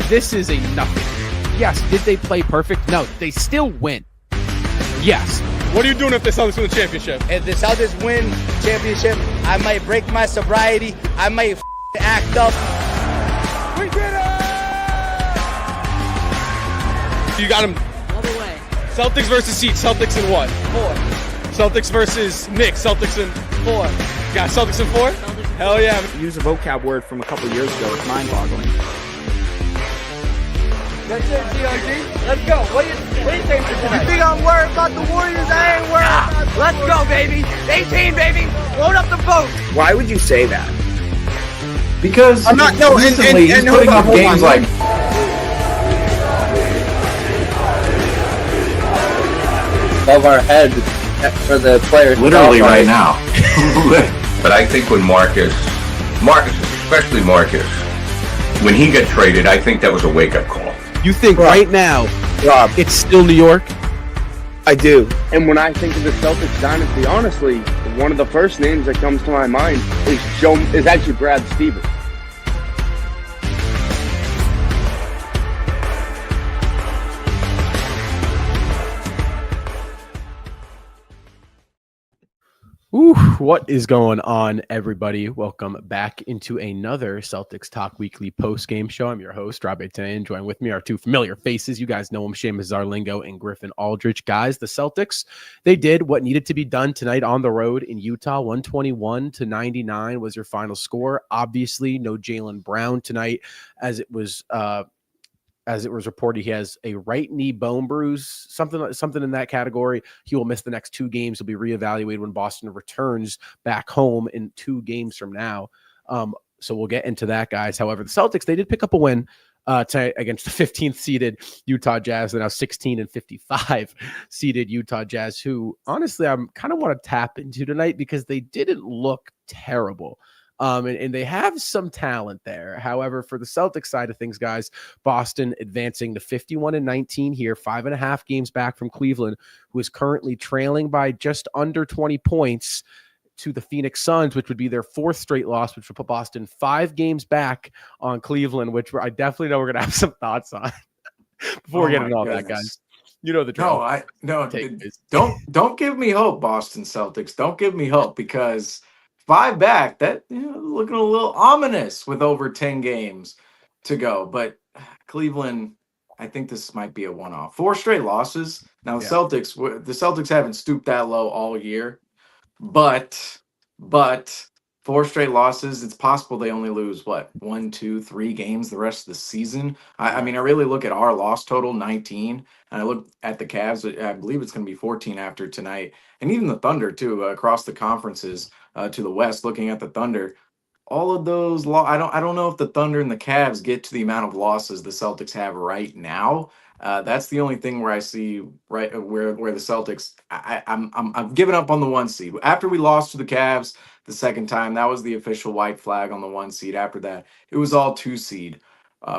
this is a nothing. Yes, did they play perfect? No, they still win. Yes. What are you doing if the Celtics win the championship? If the Celtics win championship, I might break my sobriety. I might act up. We did it! You got him. Other way. Celtics versus Heat. Celtics in what? 4. Celtics versus Knicks. Celtics in 4. You got Celtics in 4? Hell yeah. Use a vocab word from a couple years ago. It's mind-boggling. That's it, DRG. Let's go. What do you think tonight? You think I'm worried about the Warriors? I ain't worried about the Let's go, baby. 18, baby. Load up the boat. Why would you say that? Because I'm not. No, recently he's putting up games like above our head for the players. literally right now. But I think when Marcus, especially Marcus, when he got traded, I think that was a wake-up call. You think right now Rob, it's still New York? I do. And when I think of the Celtics dynasty, honestly, one of the first names that comes to my mind is actually Brad Stevens. Ooh, what is going on, everybody? Welcome back into another Celtics Talk Weekly post-game show. I'm your host, Rob Etienne. Join with me are two familiar faces. You guys know them, Seamus Zarlingo and Griffin Aldrich. Guys, the Celtics, they did what needed to be done tonight on the road in Utah. 121-99 was your final score. Obviously, no Jaylen Brown tonight, as it was reported, he has a right knee bone bruise, something in that category. He will miss the next 2 games. He'll be reevaluated when Boston returns back home in 2 games from now. So we'll get into that, guys. However, the Celtics, they did pick up a win tonight against the 15th seeded Utah Jazz. They're now 16-55 seeded Utah Jazz, who honestly I kind of want to tap into tonight because they didn't look terrible. And they have some talent there. However, for the Celtics side of things, guys, Boston advancing to 51-19 here, 5.5 games back from Cleveland, who is currently trailing by just under 20 points to the Phoenix Suns, which would be their 4th straight loss, which would put Boston 5 games back on Cleveland, which I definitely know we're going to have some thoughts on before we get into all that, guys. You know the drill. Don't give me hope, Boston Celtics. Don't give me hope because 5 back, that looking a little ominous with over 10 games to go. But Cleveland, I think this might be a one-off. 4 straight losses. Now the Celtics haven't stooped that low all year, but 4 straight losses. It's possible they only lose 1, 2, 3 games the rest of the season. I mean, I really look at our loss total, 19, and I look at the Cavs. I believe it's going to be 14 after tonight, and even the Thunder too across the conferences. To the West, looking at the Thunder, all of those. I don't know if the Thunder and the Cavs get to the amount of losses the Celtics have right now. That's the only thing where I see where the Celtics. I've given up on the 1 seed after we lost to the Cavs the second time. That was the official white flag on the 1 seed. After that, it was all 2 seed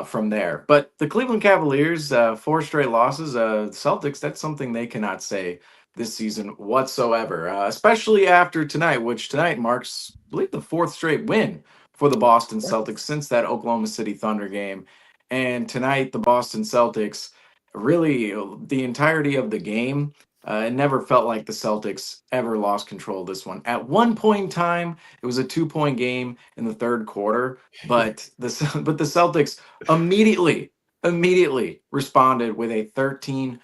from there. But the Cleveland Cavaliers, 4 straight losses. Celtics, that's something they cannot say this season whatsoever, especially after tonight, which tonight marks, I believe, the 4th straight win for the Boston Celtics since that Oklahoma City Thunder game. And tonight, the Boston Celtics, really the entirety of the game, it never felt like the Celtics ever lost control of this one. At one point in time, it was a 2-point game in the 3rd quarter, but the Celtics immediately responded with a 13-0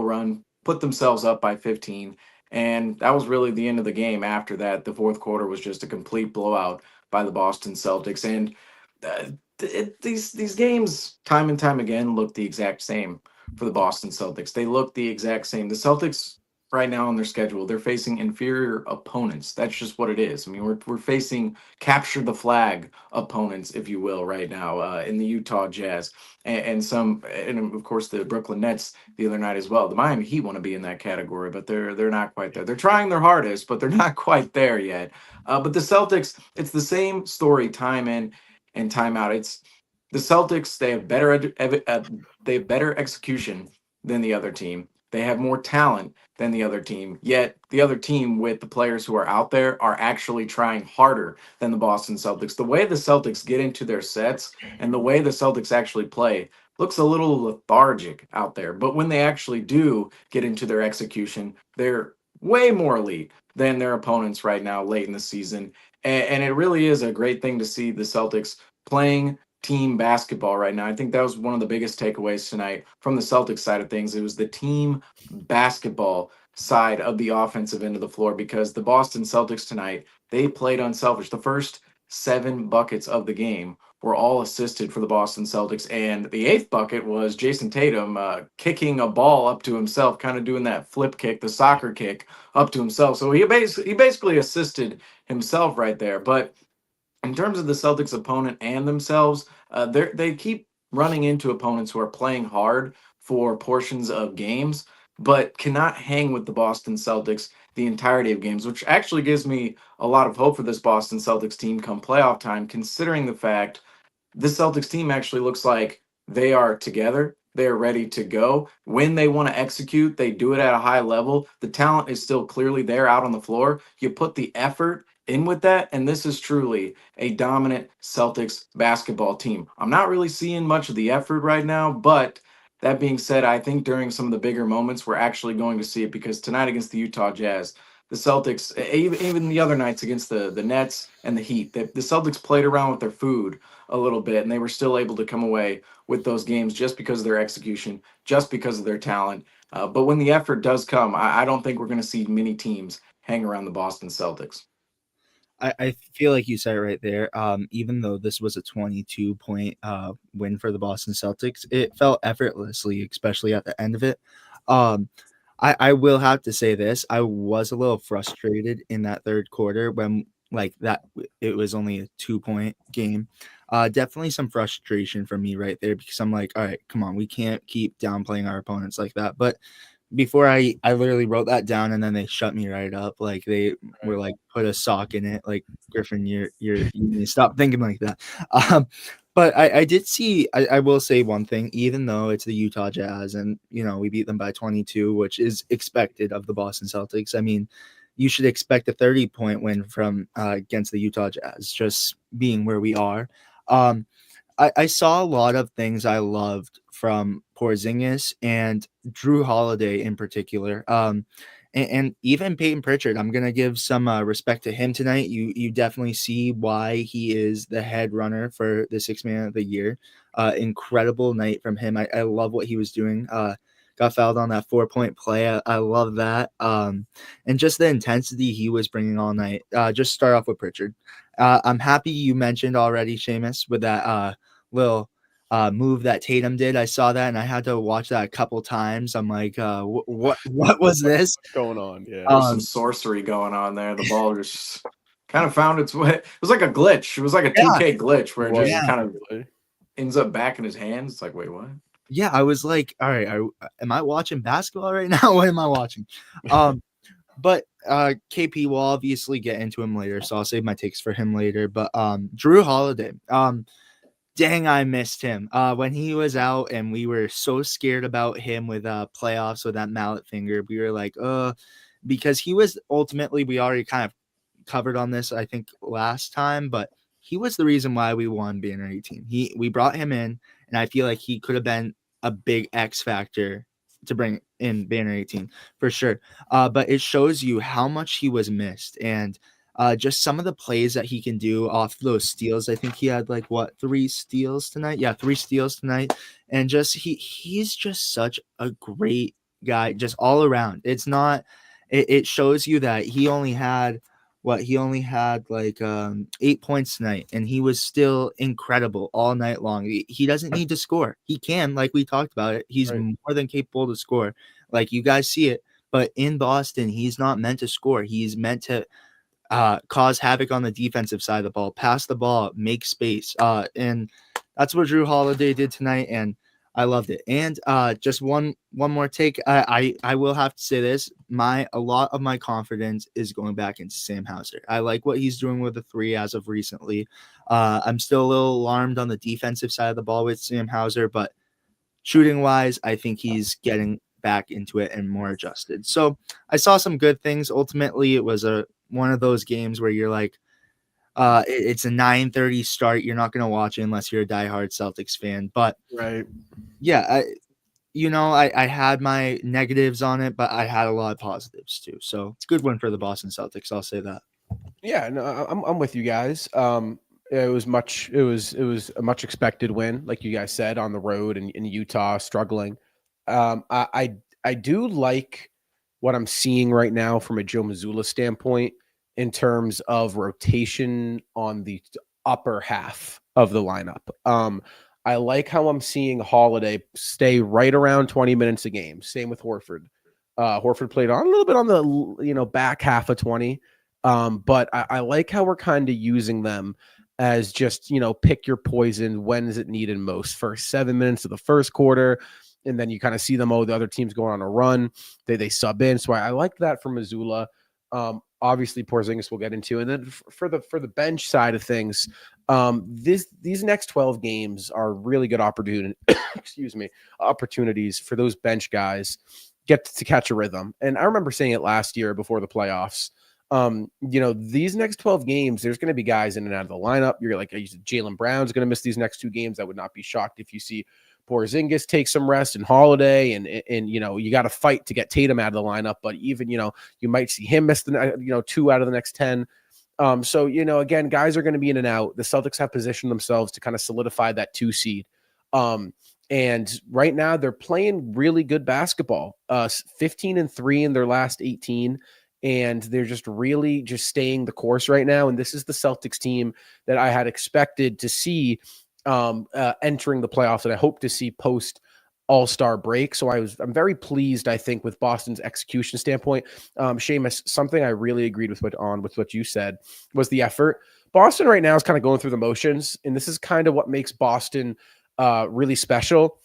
run, put themselves up by 15, and that was really the end of the game. After that, the 4th quarter was just a complete blowout by the Boston Celtics, and these games, time and time again, look the exact same for the Boston Celtics. They look the exact same. The Celtics right now on their schedule, they're facing inferior opponents. That's just what it is. I mean, we're facing capture the flag opponents, if you will, right now in the Utah Jazz and of course the Brooklyn Nets the other night as well. The Miami Heat want to be in that category, but they're not quite there. They're trying their hardest, but they're not quite there yet. But the Celtics, it's the same story time in and time out. It's the Celtics. They have better execution than the other team. They have more talent than the other team, yet the other team with the players who are out there are actually trying harder than the Boston Celtics. The way the Celtics get into their sets and the way the Celtics actually play looks a little lethargic out there. But when they actually do get into their execution, they're way more elite than their opponents right now late in the season. And it really is a great thing to see the Celtics playing team basketball right now. I think that was one of the biggest takeaways tonight from the Celtics side of things. It was the team basketball side of the offensive end of the floor, because the Boston Celtics tonight, they played unselfish. The first 7 buckets of the game were all assisted for the Boston Celtics, and the 8th bucket was Jason Tatum kicking a ball up to himself, kind of doing that flip kick, the soccer kick up to himself. So he basically assisted himself right there. But in terms of the Celtics opponent and themselves, they keep running into opponents who are playing hard for portions of games, but cannot hang with the Boston Celtics the entirety of games, which actually gives me a lot of hope for this Boston Celtics team come playoff time, considering the fact this Celtics team actually looks like they are together. They're ready to go. When they want to execute, they do it at a high level. The talent is still clearly there out on the floor. You put the effort in with that, and this is truly a dominant Celtics basketball team. I'm not really seeing much of the effort right now, but that being said, I think during some of the bigger moments, we're actually going to see it, because tonight against the Utah Jazz, the Celtics, even the other nights against the Nets and the Heat, the Celtics played around with their food a little bit, and they were still able to come away with those games just because of their execution, just because of their talent. But when the effort does come, I don't think we're going to see many teams hang around the Boston Celtics. I feel like you said it right there. Even though this was a 22-point win for the Boston Celtics, it felt effortlessly, especially at the end of it. I will have to say this. I was a little frustrated in that third quarter when it was only a 2-point game. Definitely some frustration for me right there, because I'm like, all right, come on, we can't keep downplaying our opponents like that. But before I literally wrote that down, and then they shut me right up. Like they were like, put a sock in it. Like, Griffin, you need to stop thinking like that. But I did see, I will say one thing, even though it's the Utah Jazz and, we beat them by 22, which is expected of the Boston Celtics. I mean, you should expect a 30-point win from against the Utah Jazz, just being where we are. I saw a lot of things I loved from Porzingis and Drew Holiday in particular. And even Peyton Pritchard, I'm going to give some respect to him tonight. You definitely see why he is the head runner for the Sixth Man of the Year. Incredible night from him. I love what he was doing. Got fouled on that 4-point play. I love that. And just the intensity he was bringing all night. Just start off with Pritchard. I'm happy you mentioned already, Seamus, with that little move that Tatum did. I saw that, and I had to watch that a couple times. I'm like, what was this? What's going on? Yeah. There's some sorcery going on there. The ball just kind of found its way. It was like a glitch. It was like a 2K glitch where it just kind of ends up back in his hands. It's like, wait, what? Yeah, I was like, all right, am I watching basketball right now? What am I watching? But KP will obviously get into him later, so I'll save my takes for him later. But Drew Holiday, dang, I missed him when he was out, and we were so scared about him with playoffs with that mallet finger. We were like, because he was ultimately, we already kind of covered on this, I think, last time, but he was the reason why we won Banner 18. We brought him in, and I feel like he could have been a big X factor to bring in Banner 18 for sure. But it shows you how much he was missed, and just some of the plays that he can do off those steals. I think he had 3 steals tonight. Yeah, 3 steals tonight. And just he's just such a great guy, just all around. It's not, it shows you that he only had 8 points tonight, and he was still incredible all night long. He doesn't need to score. He can, like we talked about it. He's more than capable to score. Like, you guys see it. But in Boston, he's not meant to score. He's meant to cause havoc on the defensive side of the ball, pass the ball, make space. And that's what Drew Holiday did tonight, and I loved it. And just one more take. I will have to say this. A lot of my confidence is going back into Sam Hauser. I like what he's doing with the 3 as of recently. I'm still a little alarmed on the defensive side of the ball with Sam Hauser, but shooting wise, I think he's getting back into it and more adjusted. So I saw some good things. Ultimately, it was one of those games where you're like, It's a 9:30 start. You're not going to watch it unless you're a diehard Celtics fan. But Right. yeah, I had my negatives on it, but I had a lot of positives too. So good one for the Boston Celtics. I'll say that. Yeah, no, I'm with you guys. It was a much expected win, like you guys said, on the road in Utah, struggling. I do like what I'm seeing right now from a Joe Mazzulla standpoint in terms of rotation on the upper half of the lineup. I like how I'm seeing Holiday stay right around 20 minutes a game. Same with Horford. Horford played on a little bit on the back half of 20. But I like how we're kind of using them as just, pick your poison. When is it needed most? First 7 minutes of the first quarter. And then you kind of see them, the other team's going on a run. They sub in. So I like that from Mazzulla. Obviously Porzingis we'll get into. And then for the bench side of things, these next 12 games are really good opportunities for those bench guys get to catch a rhythm. And I remember saying it last year before the playoffs. These next 12 games, there's going to be guys in and out of the lineup. You're like, Jaylen Brown's going to miss these next 2 games. I would not be shocked if you see Porzingis take some rest and Holiday, and you got to fight to get Tatum out of the lineup. But even you might see him miss the 2 out of the next 10. So again, guys are going to be in and out. The Celtics have positioned themselves to kind of solidify that 2 seed. And right now they're playing really good basketball. 15-3 in their last 18. And they're just really just staying the course right now. And this is the Celtics team that I had expected to see entering the playoffs, and I hope to see post All-Star break. So I'm very pleased, I think, with Boston's execution standpoint. Seamus, something I really agreed with what you said was the effort. Boston right now is kind of going through the motions, and this is kind of what makes Boston really special.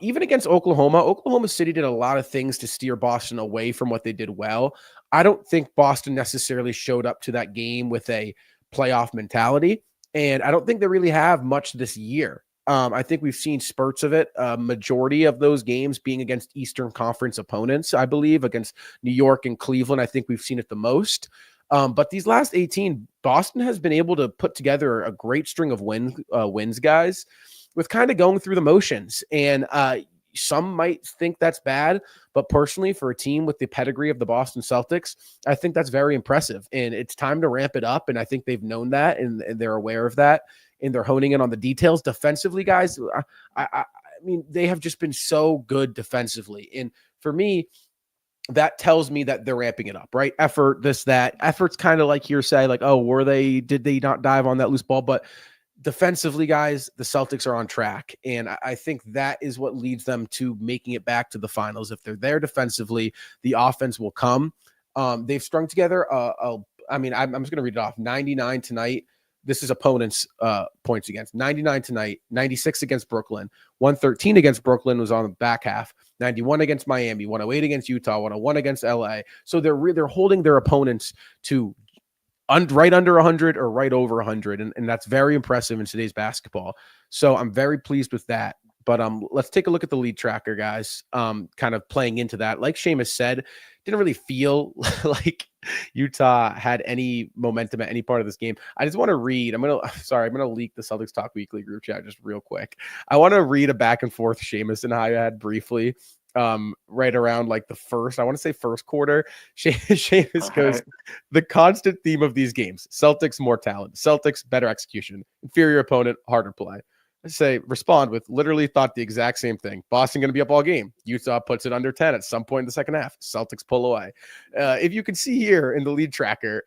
Even against Oklahoma City did a lot of things to steer Boston away from what they did well. I don't think Boston necessarily showed up to that game with a playoff mentality, and I don't think they really have much this year. I think we've seen spurts of it. Majority of those games being against Eastern Conference opponents, I believe, against New York and Cleveland. I think we've seen it the most. But these last 18, Boston has been able to put together a great string of wins, guys, with kind of going through the motions. And some might think that's bad, but personally, for a team with the pedigree of the Boston Celtics, I think that's very impressive. And it's time to ramp it up. And I think they've known that, and they're aware of that, and they're honing in on the details. Defensively, guys, I mean, they have just been so good defensively. And for me, that tells me that they're ramping it up, right? Effort, this, that. Effort's kind of like hearsay, like, oh, did they not dive on that loose ball? But defensively, guys, the Celtics are on track. And I think that is what leads them to making it back to the finals. If they're there defensively, the offense will come. They've strung together, I'm just going to read it off. 99 tonight. This is opponents' points against. 99 tonight, 96 against Brooklyn, 113 against Brooklyn was on the back half, 91 against Miami, 108 against Utah, 101 against LA. So they're holding their opponents to right under 100 or right over 100, and that's very impressive in today's basketball. So I'm very pleased with that. But let's take a look at the lead tracker, guys. Kind of playing into that, like Seamus said, didn't really feel like Utah had any momentum at any part of this game. I just want to read. I'm gonna leak the Celtics Talk Weekly group chat just real quick. I want to read a back and forth Seamus and I had briefly. Right around like the first quarter, Seamus goes, the constant theme of these games: Celtics more talent, Celtics better execution, inferior opponent, harder play. I say, respond with, literally thought the exact same thing. Boston going to be up all game. Utah puts it under 10 at some point in the second half. Celtics pull away. If you can see here in the lead tracker,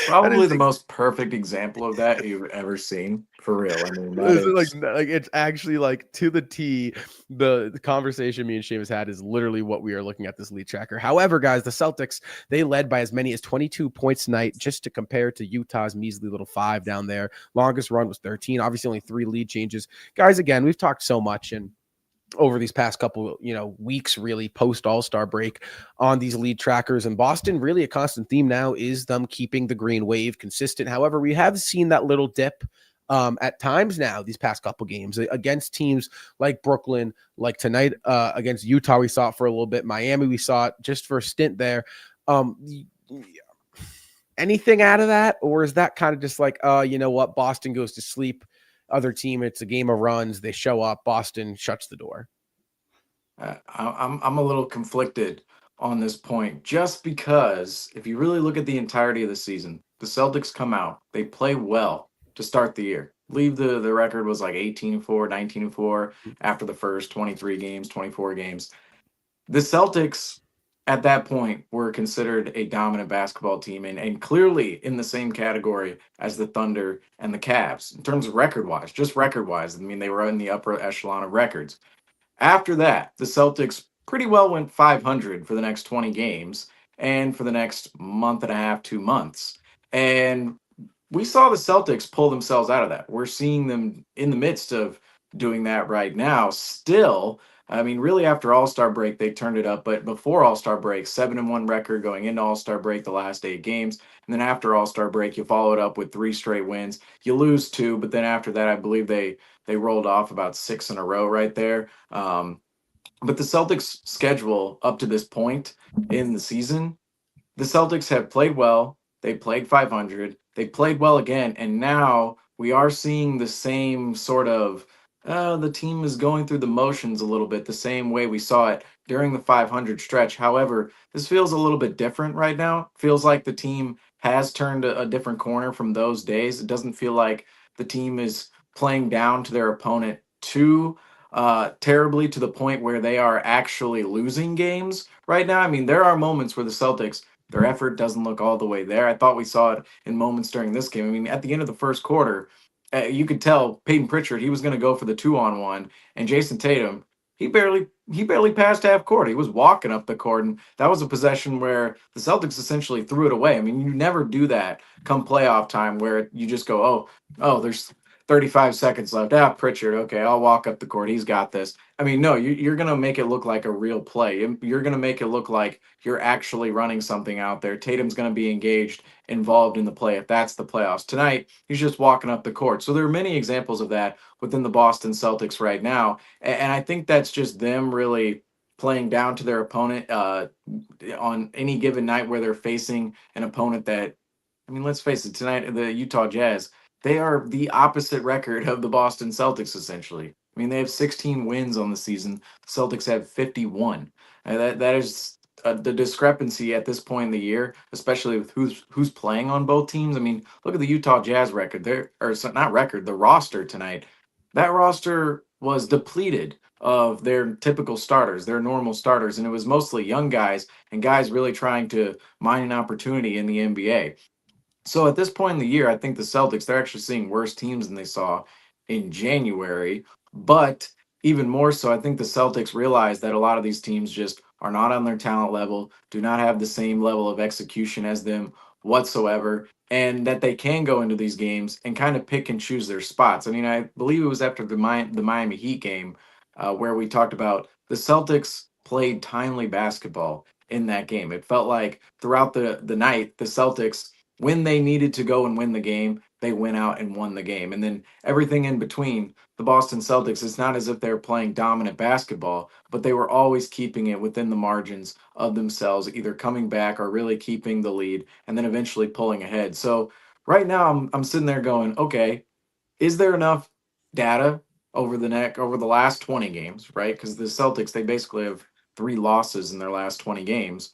probably the most perfect example of that you've ever seen, for real. I mean, like it's actually like to the T. The conversation me and Seamus had is literally what we are looking at this lead tracker. However, guys, the Celtics, they led by as many as 22 points tonight, just to compare to Utah's measly little 5 down there. Longest run was 13. Obviously, only 3 lead changes. Guys, again, we've talked so much and over these past couple, weeks, really post All-Star break on these lead trackers. And Boston, really a constant theme now is them keeping the green wave consistent. However, we have seen that little dip at times now these past couple games against teams like Brooklyn, like tonight against Utah. We saw it for a little bit. Miami, we saw it just for a stint there. anything out of that? Or is that kind of just like, you know what? Boston goes to sleep. Other team, it's a game of runs. They show up. Boston shuts the door. I'm a little conflicted on this point, just because if you really look at the entirety of the season, the Celtics come out, they play well to start the year. Leave the record was like 18-4, 19-4 after the first 23 games, 24 games. The Celtics at that point were considered a dominant basketball team and clearly in the same category as the Thunder and the Cavs in terms of record wise, just record wise. I mean, they were in the upper echelon of records. After that, the Celtics pretty well went 500 for the next 20 games and for the next month and a half, 2 months. And we saw the Celtics pull themselves out of that. We're seeing them in the midst of doing that right now. Still, I mean, really after All-Star break, they turned it up. But before All-Star break, 7-1 record going into All-Star break, the last 8 games. And then after All-Star break, you follow it up with 3 straight wins. You lose 2, but then after that, I believe they rolled off about 6 in a row right there. But the Celtics' schedule up to this point in the season, the Celtics have played well. They played 500. They played well again. And now we are seeing the same sort of, the team is going through the motions a little bit, the same way we saw it during the 500 stretch. However, this feels a little bit different right now. Feels like the team has turned a different corner from those days. It doesn't feel like the team is playing down to their opponent too terribly to the point where they are actually losing games right now. I mean, there are moments where the Celtics, their effort doesn't look all the way there. I thought we saw it in moments during this game. I mean, at the end of the first quarter, you could tell Peyton Pritchard, he was going to go for the 2-on-1, and Jason Tatum, he barely passed half court. He was walking up the court, and that was a possession where the Celtics essentially threw it away. I mean, you never do that come playoff time where you just go, oh, there's 35 seconds left. Pritchard, okay, I'll walk up the court. He's got this. I mean, no, you're going to make it look like a real play. You're going to make it look like you're actually running something out there. Tatum's going to be engaged, involved in the play if that's the playoffs. Tonight, he's just walking up the court. So there are many examples of that within the Boston Celtics right now. And I think that's just them really playing down to their opponent on any given night where they're facing an opponent that, I mean, let's face it, tonight, the Utah Jazz, they are the opposite record of the Boston Celtics, essentially. I mean, they have 16 wins on the season. The Celtics have 51. That is the discrepancy at this point in the year, especially with who's playing on both teams. I mean, look at the Utah Jazz record. The roster tonight. That roster was depleted of their typical starters, their normal starters, and it was mostly young guys and guys really trying to mine an opportunity in the NBA. So at this point in the year, I think the Celtics, they're actually seeing worse teams than they saw in January. But even more so, I think the Celtics realize that a lot of these teams just are not on their talent level, do not have the same level of execution as them whatsoever, and that they can go into these games and kind of pick and choose their spots. I mean, I believe it was after the Miami Heat game where we talked about the Celtics played timely basketball in that game. It felt like throughout the night, the Celtics, when they needed to go and win the game, they went out and won the game. And then everything in between, the Boston Celtics, it's not as if they're playing dominant basketball, but they were always keeping it within the margins of themselves, either coming back or really keeping the lead and then eventually pulling ahead. So right now I'm sitting there going, okay, is there enough data over the last 20 games, right? Because the Celtics, they basically have 3 losses in their last 20 games.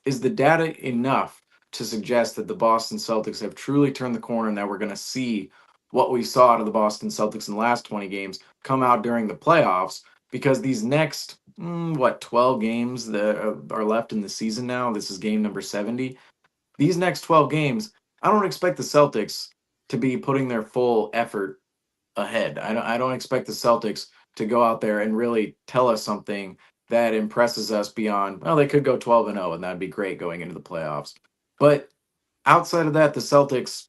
Is the data enough to suggest that the Boston Celtics have truly turned the corner and that we're going to see what we saw out of the Boston Celtics in the last 20 games come out during the playoffs? Because these next, 12 games that are left in the season now, this is game number 70. These next 12 games, I don't expect the Celtics to be putting their full effort ahead. I don't expect the Celtics to go out there and really tell us something that impresses us beyond, well, they could go 12-0 and that'd be great going into the playoffs. But outside of that, the Celtics,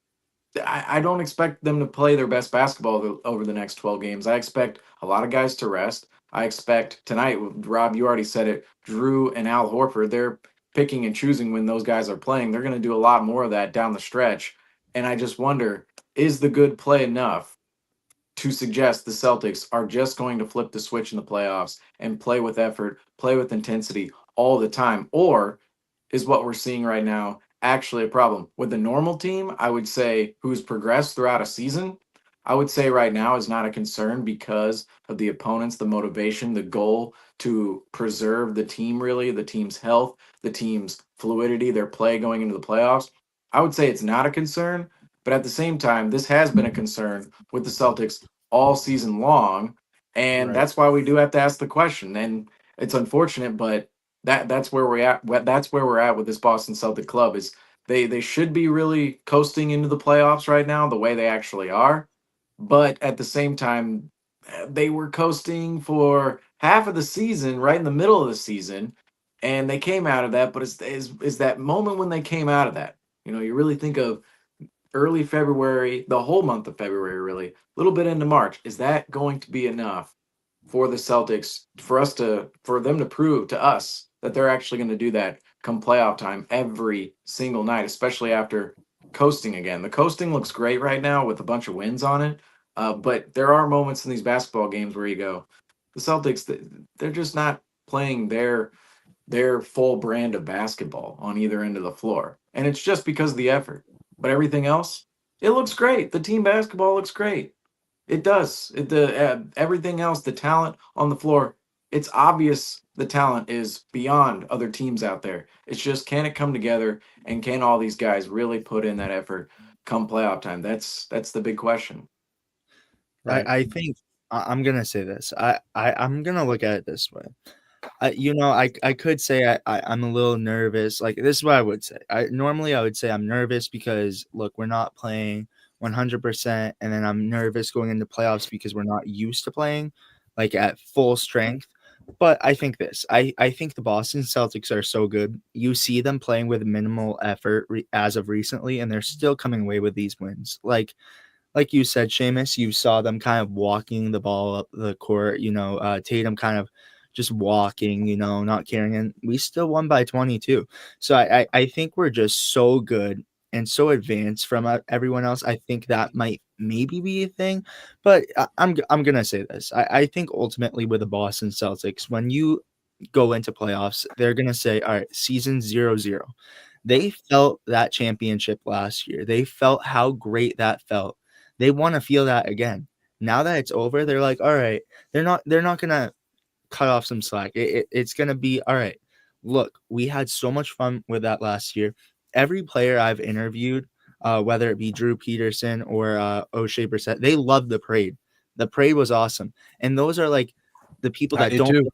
I don't expect them to play their best basketball over the next 12 games. I expect a lot of guys to rest. I expect tonight, Rob, you already said it, Drew and Al Horford, they're picking and choosing when those guys are playing. They're going to do a lot more of that down the stretch. And I just wonder, is the good play enough to suggest the Celtics are just going to flip the switch in the playoffs and play with effort, play with intensity all the time? Or is what we're seeing right now actually a problem. With the normal team, I would say who's progressed throughout a season, I would say right now is not a concern because of the opponents, the motivation, the goal to preserve the team, really, the team's health, the team's fluidity, their play going into the playoffs. I would say it's not a concern, but at the same time, this has been a concern with the Celtics all season long. And Right. that's why we do have to ask the question. And it's unfortunate, but that's where we're at. That's where we're at with this Boston Celtic club is they should be really coasting into the playoffs right now the way they actually are, but at the same time, they were coasting for half of the season, right in the middle of the season, and they came out of that. But is that moment when they came out of that? You really think of early February, the whole month of February, really, a little bit into March. Is that going to be enough for the Celtics for them to prove to us that they're actually going to do that come playoff time every single night, especially after coasting again? The coasting looks great right now with a bunch of wins on it, but there are moments in these basketball games where you go, the Celtics, they're just not playing their full brand of basketball on either end of the floor, and it's just because of the effort. But everything else, it looks great. The team basketball looks great. It does. Everything else, the talent on the floor, it's obvious the talent is beyond other teams out there. It's just, can it come together, and can all these guys really put in that effort come playoff time? That's the big question. Right. I think I'm gonna say this. I'm gonna look at it this way. I could say I'm a little nervous. Like, this is what I would say. I would say I'm nervous because, look, we're not playing 100%, and then I'm nervous going into playoffs because we're not used to playing like at full strength. But I think I think the Boston Celtics are so good. You see them playing with minimal effort as of recently, and they're still coming away with these wins. Like you said, Seamus, you saw them kind of walking the ball up the court. Tatum kind of just walking, not caring, and we still won by 22. So I think we're just so good and so advanced from everyone else. I think that might maybe be a thing, but I'm gonna say this. I think ultimately with the Boston Celtics, when you go into playoffs, they're gonna say, all right, season 0-0. They felt that championship last year. They felt how great that felt. They want to feel that again. Now that it's over, they're like, all right, they're not gonna cut off some slack. It's gonna be all right. Look, we had so much fun with that last year. Every player I've interviewed, whether it be Drew Peterson or O'Shea Brissett, they loved the parade. The parade was awesome, and those are like the people I that did don't. too.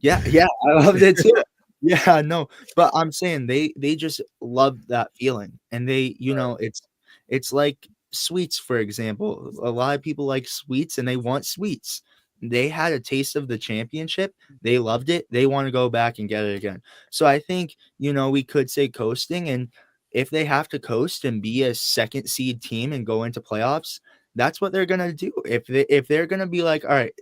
Yeah, I loved it too. Yeah, no, but I'm saying they just love that feeling, and it's like sweets, for example. A lot of people like sweets, and they want sweets. They had a taste of the championship. They loved it. They want to go back and get it again. So I think, we could say coasting, and if they have to coast and be a second seed team and go into playoffs, that's what they're gonna do. If they're gonna be like, all right,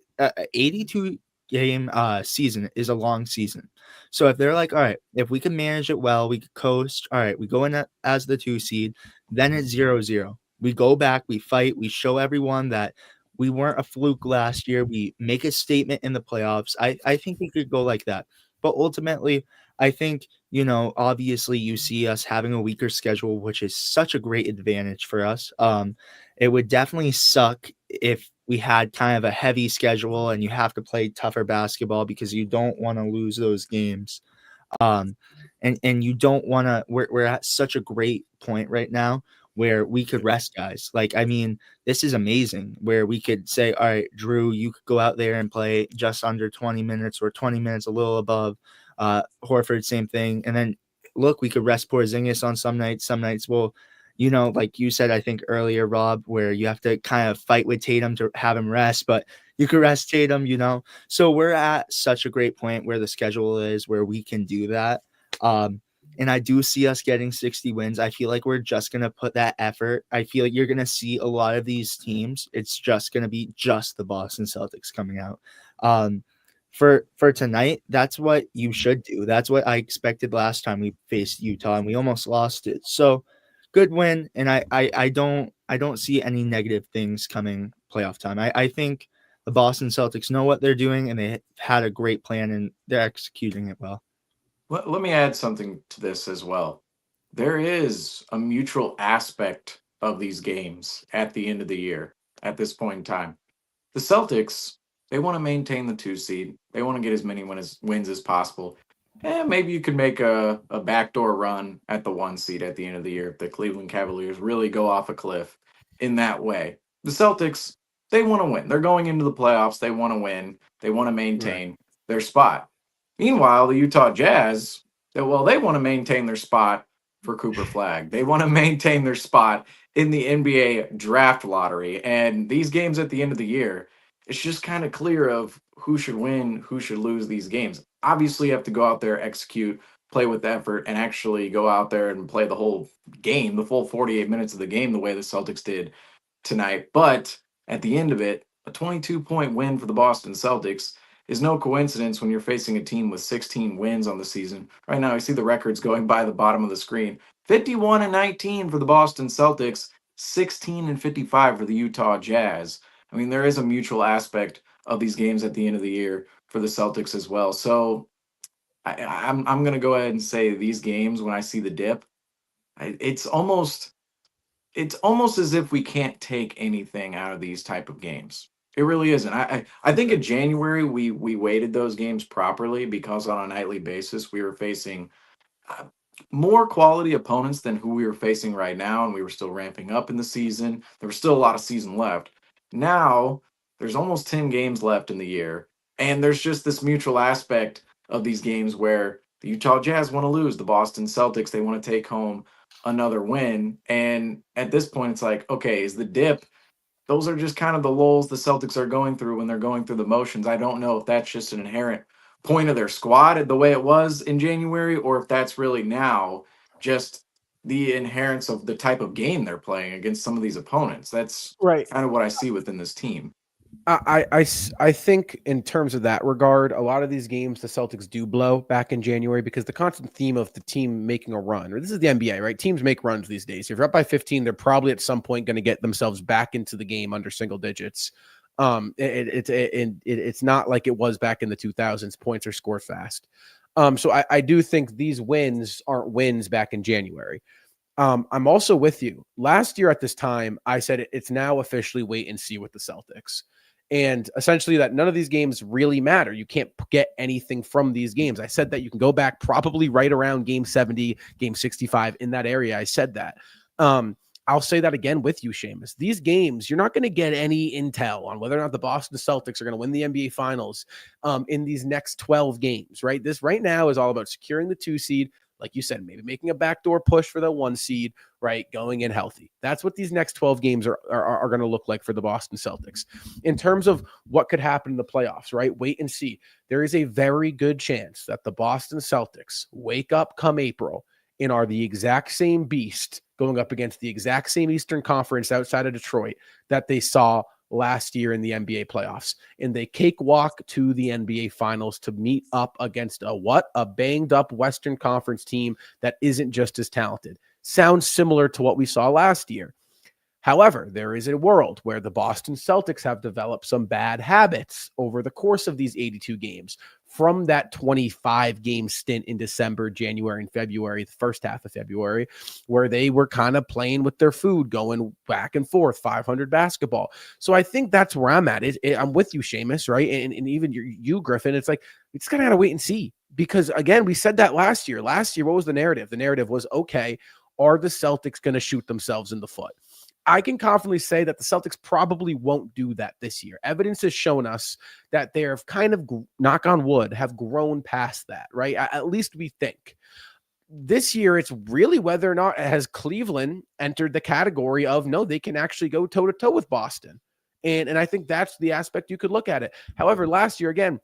82 game season is a long season. So if they're like, all right, if we can manage it well, we could coast. All right, we go in as the 2 seed, then it's 0-0. We go back, we fight, we show everyone that we weren't a fluke last year. We make a statement in the playoffs. I think we could go like that. But ultimately, I think, obviously you see us having a weaker schedule, which is such a great advantage for us. It would definitely suck if we had kind of a heavy schedule and you have to play tougher basketball because you don't want to lose those games. And you don't want to, we're at such a great point right now where we could rest guys. Like, I mean, this is amazing where we could say, all right, Drew, you could go out there and play just under 20 minutes or 20 minutes, a little above. Horford, same thing. And then look, we could rest Porzingis on some nights. Some nights we'll, like you said, I think earlier, Rob, where you have to kind of fight with Tatum to have him rest, but you could rest Tatum, So we're at such a great point where the schedule is where we can do that. And I do see us getting 60 wins. I feel like we're just going to put that effort. I feel like you're going to see a lot of these teams. It's just going to be just the Boston Celtics coming out. For tonight, that's what you should do. That's what I expected last time we faced Utah, and we almost lost it. So good win. And I don't see any negative things coming playoff time. I think the Boston Celtics know what they're doing, and they had a great plan, and they're executing it well. Let me add something to this as well. there is a mutual aspect of these games at the end of the year at this point in time. The Celtics, they want to maintain the 2 seed. They want to get as many wins as possible. And maybe you could make a backdoor run at the 1 seed at the end of the year if the Cleveland Cavaliers really go off a cliff in that way. The Celtics, they want to win. They're going into the playoffs. They want to win. They want to maintain their spot. Meanwhile, the Utah Jazz, they want to maintain their spot for Cooper Flag. They want to maintain their spot in the NBA draft lottery. And these games at the end of the year, it's just kind of clear of who should win, who should lose these games. Obviously, you have to go out there, execute, play with effort, and actually go out there and play the whole game, the full 48 minutes of the game, the way the Celtics did tonight. But at the end of it, a 22-point win for the Boston Celtics is no coincidence when you're facing a team with 16 wins on the season. Right now, you see the records going by the bottom of the screen. 51-19 for the Boston Celtics, 16-55 for the Utah Jazz. I mean, there is a mutual aspect of these games at the end of the year for the Celtics as well. So I'm going to go ahead and say these games, when I see the dip, it's almost as if we can't take anything out of these type of games. It really isn't. I think in January we weighted those games properly because on a nightly basis we were facing more quality opponents than who we were facing right now, and we were still ramping up in the season. There was still a lot of season left. Now there's almost 10 games left in the year, and there's just this mutual aspect of these games where the Utah Jazz want to lose, the Boston Celtics, they want to take home another win. And at this point, it's like, okay, is the dip? Those are just kind of the lulls the Celtics are going through when they're going through the motions. I don't know if that's just an inherent point of their squad the way it was in January, or if that's really now just the inherence of the type of game they're playing against some of these opponents. That's right. Kind of what I see within this team. I think in terms of that regard, a lot of these games the Celtics do blow back in January because the constant theme of the team making a run, or this is the NBA, right? Teams make runs these days. If you're up by 15, they're probably at some point going to get themselves back into the game under single digits. It's not like it was back in the 2000s. Points are scored fast. So I do think these wins aren't wins back in January. I'm also with you. Last year at this time, I said it's now officially wait and see with the Celtics. And essentially that none of these games really matter. You can't get anything from these games. I said that you can go back probably right around game 70, game 65 in that area. I said that. I'll say that again with you, Seamus. These games, you're not going to get any intel on whether or not the Boston Celtics are going to win the NBA Finals in these next 12 games, right? This right now is all about securing the 2 seed. Like you said, maybe making a backdoor push for the 1 seed, right? Going in healthy. That's what these next 12 games are going to look like for the Boston Celtics. In terms of what could happen in the playoffs, right? Wait and see. There is a very good chance that the Boston Celtics wake up come April and are the exact same beast going up against the exact same Eastern Conference outside of Detroit that they saw last year in the NBA playoffs, and they cakewalk to the NBA Finals to meet up against a banged up Western Conference team that isn't just as talented. Sounds similar to what we saw last year. However, there is a world where the Boston Celtics have developed some bad habits over the course of these 82 games from that 25-game stint in December, January, and February, the first half of February, where they were kind of playing with their food, going back and forth, 500 basketball. So I think that's where I'm at. I'm with you, Seamus, right? And even you, Griffin, it's like, we just kind of got to wait and see. Because, again, we said that last year. Last year, what was the narrative? The narrative was, okay, are the Celtics going to shoot themselves in the foot? I can confidently say that the Celtics probably won't do that this year. Evidence has shown us that they have kind of, knock on wood, have grown past that, right? At least we think. This year, it's really whether or not has Cleveland entered the category of, no, they can actually go toe-to-toe with Boston. And I think that's the aspect you could look at it. However, last year, again,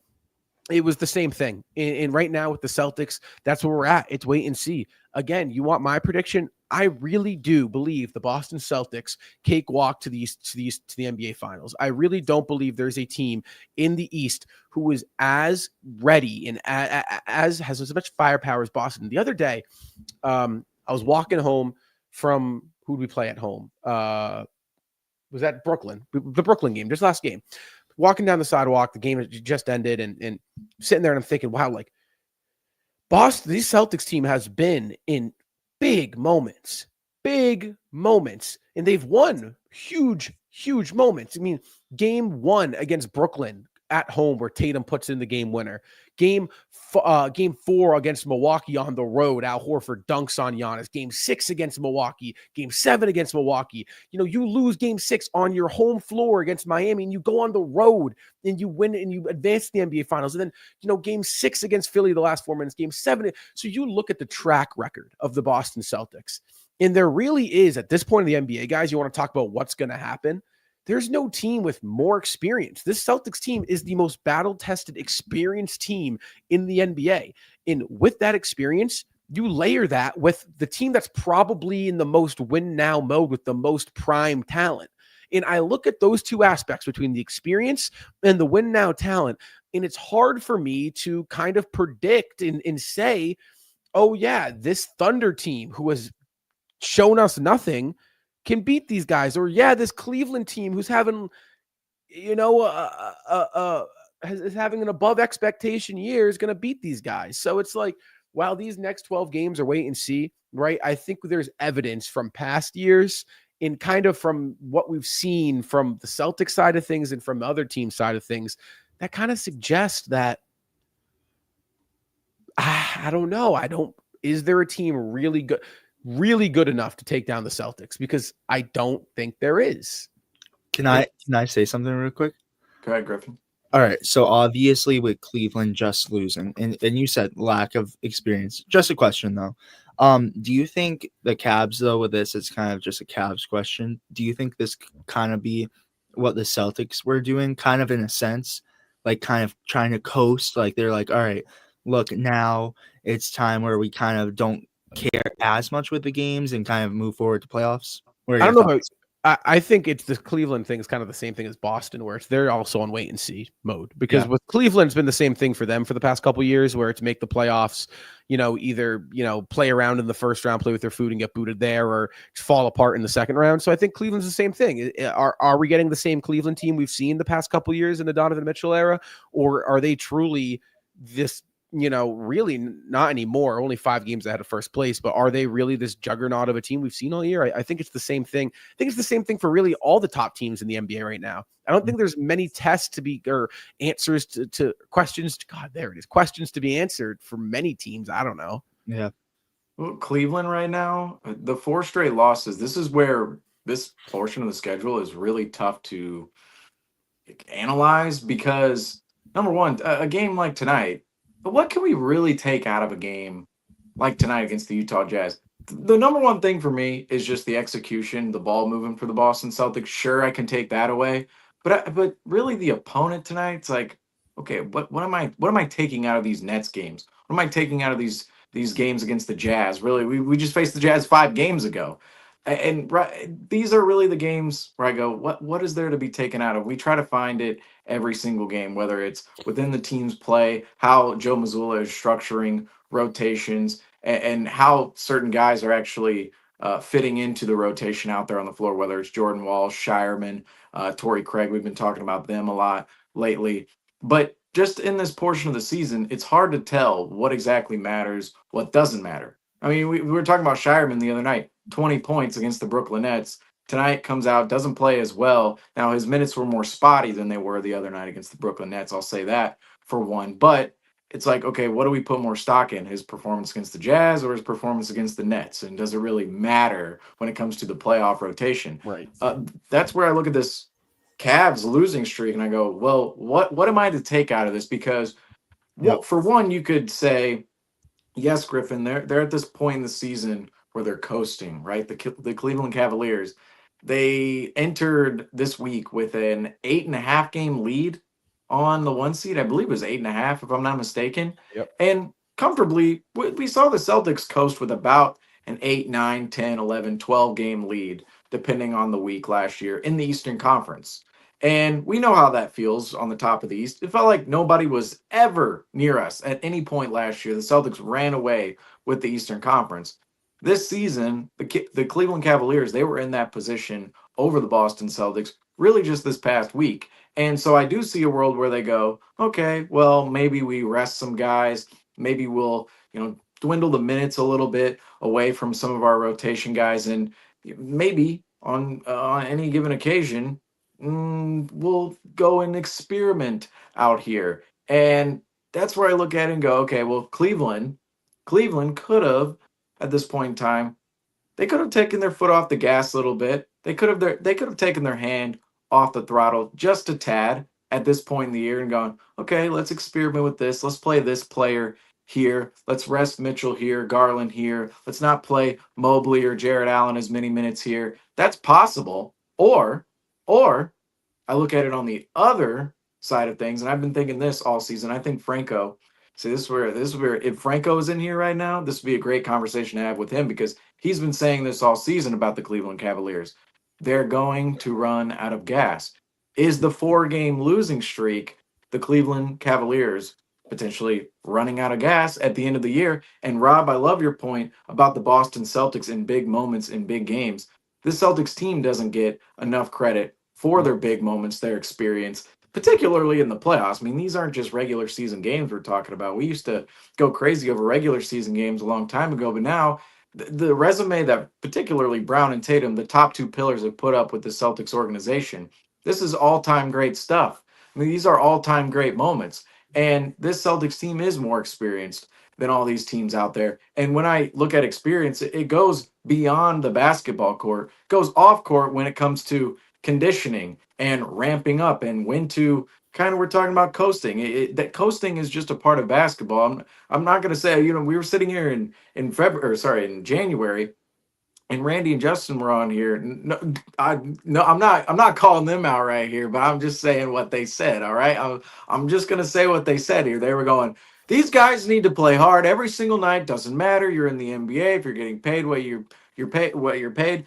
it was the same thing. And right now with the Celtics, that's where we're at. It's wait and see. Again, you want my prediction? I really do believe the Boston Celtics cakewalk to the NBA Finals. I really don't believe there's a team in the East who is as ready and has as much firepower as Boston. The other day, I was walking home from who did we play at home? Was that Brooklyn? The Brooklyn game, just last game. Walking down the sidewalk, the game had just ended, and sitting there, and I'm thinking, wow, like Boston, this Celtics team has been in big moments, and they've won huge moments. I mean, game 1 against Brooklyn at home where Tatum puts in the game winner. Game 4 against Milwaukee on the road, Al Horford dunks on Giannis. Game 6 against Milwaukee. Game 7 against Milwaukee. You lose game 6 on your home floor against Miami, and you go on the road and you win and you advance the NBA Finals. And then, game 6 against Philly, the last 4 minutes. Game 7. So you look at the track record of the Boston Celtics, and there really is, at this point in the NBA, guys, you want to talk about what's going to happen. There's no team with more experience. This Celtics team is the most battle-tested, experienced team in the NBA. And with that experience, you layer that with the team that's probably in the most win-now mode with the most prime talent. And I look at those two aspects between the experience and the win-now talent, and it's hard for me to kind of predict and say, oh, yeah, this Thunder team who has shown us nothing can beat these guys, or this Cleveland team who's having, is having an above expectation year is going to beat these guys. So it's like, while these next 12 games are wait and see, right? I think there's evidence from past years and kind of from what we've seen from the Celtics side of things and from the other team side of things that kind of suggest that, I don't know. Is there a team really good enough to take down the Celtics? Because I don't think there is. Can I say something real quick? Go ahead, Griffin. All right. So obviously with Cleveland just losing, and you said lack of experience. Just a question though. Do you think the Cavs, though, with this, it's kind of just a Cavs question. Do you think this kind of be what the Celtics were doing, kind of in a sense, like kind of trying to coast? Like they're like, all right, look, now it's time where we kind of don't care as much with the games and kind of move forward to playoffs? I don't know about, I think it's the Cleveland thing is kind of the same thing as Boston, where they're also on wait and see mode, because with Cleveland, it's been the same thing for them for the past couple of years, where it's make the playoffs, either, play around in the first round, play with their food and get booted there, or fall apart in the second round. So I think Cleveland's the same thing. Are we getting the same Cleveland team we've seen the past couple of years in the Donovan Mitchell era, or are they truly this, really not anymore, only 5 games ahead of first place, but are they really this juggernaut of a team we've seen all year? I think it's the same thing. I think it's the same thing for really all the top teams in the NBA right now. I don't think there's many tests or answers to questions. God, there it is. Questions to be answered for many teams. I don't know. Yeah. Well, Cleveland right now, the 4 straight losses, this is where this portion of the schedule is really tough to analyze, because number one, a game like tonight, but what can we really take out of a game like tonight against the Utah Jazz? The number one thing for me is just the execution, the ball moving for the Boston Celtics. Sure, I can take that away, but really the opponent tonight, it's like, okay, what am I taking out of these Nets games? What am I taking out of these games against the Jazz? Really, we just faced the Jazz 5 games ago. And these are really the games where I go, what is there to be taken out of? We try to find it every single game, whether it's within the team's play, how Joe Mazzulla is structuring rotations, and how certain guys are actually fitting into the rotation out there on the floor, whether it's Jordan Wall, Shireman, Torrey Craig. We've been talking about them a lot lately. But just in this portion of the season, it's hard to tell what exactly matters, what doesn't matter. I mean, we were talking about Shireman the other night, 20 points against the Brooklyn Nets. Tonight comes out, doesn't play as well. Now, his minutes were more spotty than they were the other night against the Brooklyn Nets. I'll say that for one. But it's like, okay, what do we put more stock in? His performance against the Jazz or his performance against the Nets? And does it really matter when it comes to the playoff rotation? Right. That's where I look at this Cavs losing streak and I go, well, what am I to take out of this? Because, well, for one, you could say, yes, Griffin, they're at this point in the season where they're coasting, right? The Cleveland Cavaliers, they entered this week with an 8.5 game lead on the 1 seed. I believe it was 8.5, if I'm not mistaken. Yep. And comfortably, we saw the Celtics coast with about an 8, 9, 10, 11, 12 game lead, depending on the week last year in the Eastern Conference. And we know how that feels on the top of the East. It felt like nobody was ever near us at any point last year. The Celtics ran away with the Eastern Conference. This season, the Cleveland Cavaliers, they were in that position over the Boston Celtics really just this past week. And so I do see a world where they go, okay, well, maybe we rest some guys. Maybe we'll, dwindle the minutes a little bit away from some of our rotation guys, and maybe on any given occasion, we'll go and experiment out here. And that's where I look at it and go, okay, well, Cleveland could have, at this point in time, they could have taken their foot off the gas a little bit. They could have taken their hand off the throttle just a tad at this point in the year and gone, okay, let's experiment with this. Let's play this player here. Let's rest Mitchell here, Garland here. Let's not play Mobley or Jared Allen as many minutes here. That's possible. Or I look at it on the other side of things, and I've been thinking this all season. I think Franco. See, this is where if Franco is in here right now, this would be a great conversation to have with him, because he's been saying this all season about the Cleveland Cavaliers. They're going to run out of gas. Is the 4-game losing streak the Cleveland Cavaliers potentially running out of gas at the end of the year? And Rob, I love your point about the Boston Celtics in big moments in big games. This Celtics team doesn't get enough credit for their big moments, their experience, particularly in the playoffs. I mean, these aren't just regular season games we're talking about. We used to go crazy over regular season games a long time ago, but now the resume that particularly Brown and Tatum, the top two pillars, have put up with the Celtics organization, this is all-time great stuff. I mean, these are all-time great moments. And this Celtics team is more experienced than all these teams out there. And when I look at experience, it goes beyond the basketball court, it goes off court when it comes to conditioning and ramping up and when to kind of, we're talking about coasting. That coasting is just a part of basketball. I'm not going to say, we were sitting here in January, and Randy and Justin were on here. I'm not calling them out right here, but I'm just saying what they said. All right. I'm just going to say what they said here. They were going, these guys need to play hard every single night. Doesn't matter. You're in the NBA. If you're getting paid what you're paid,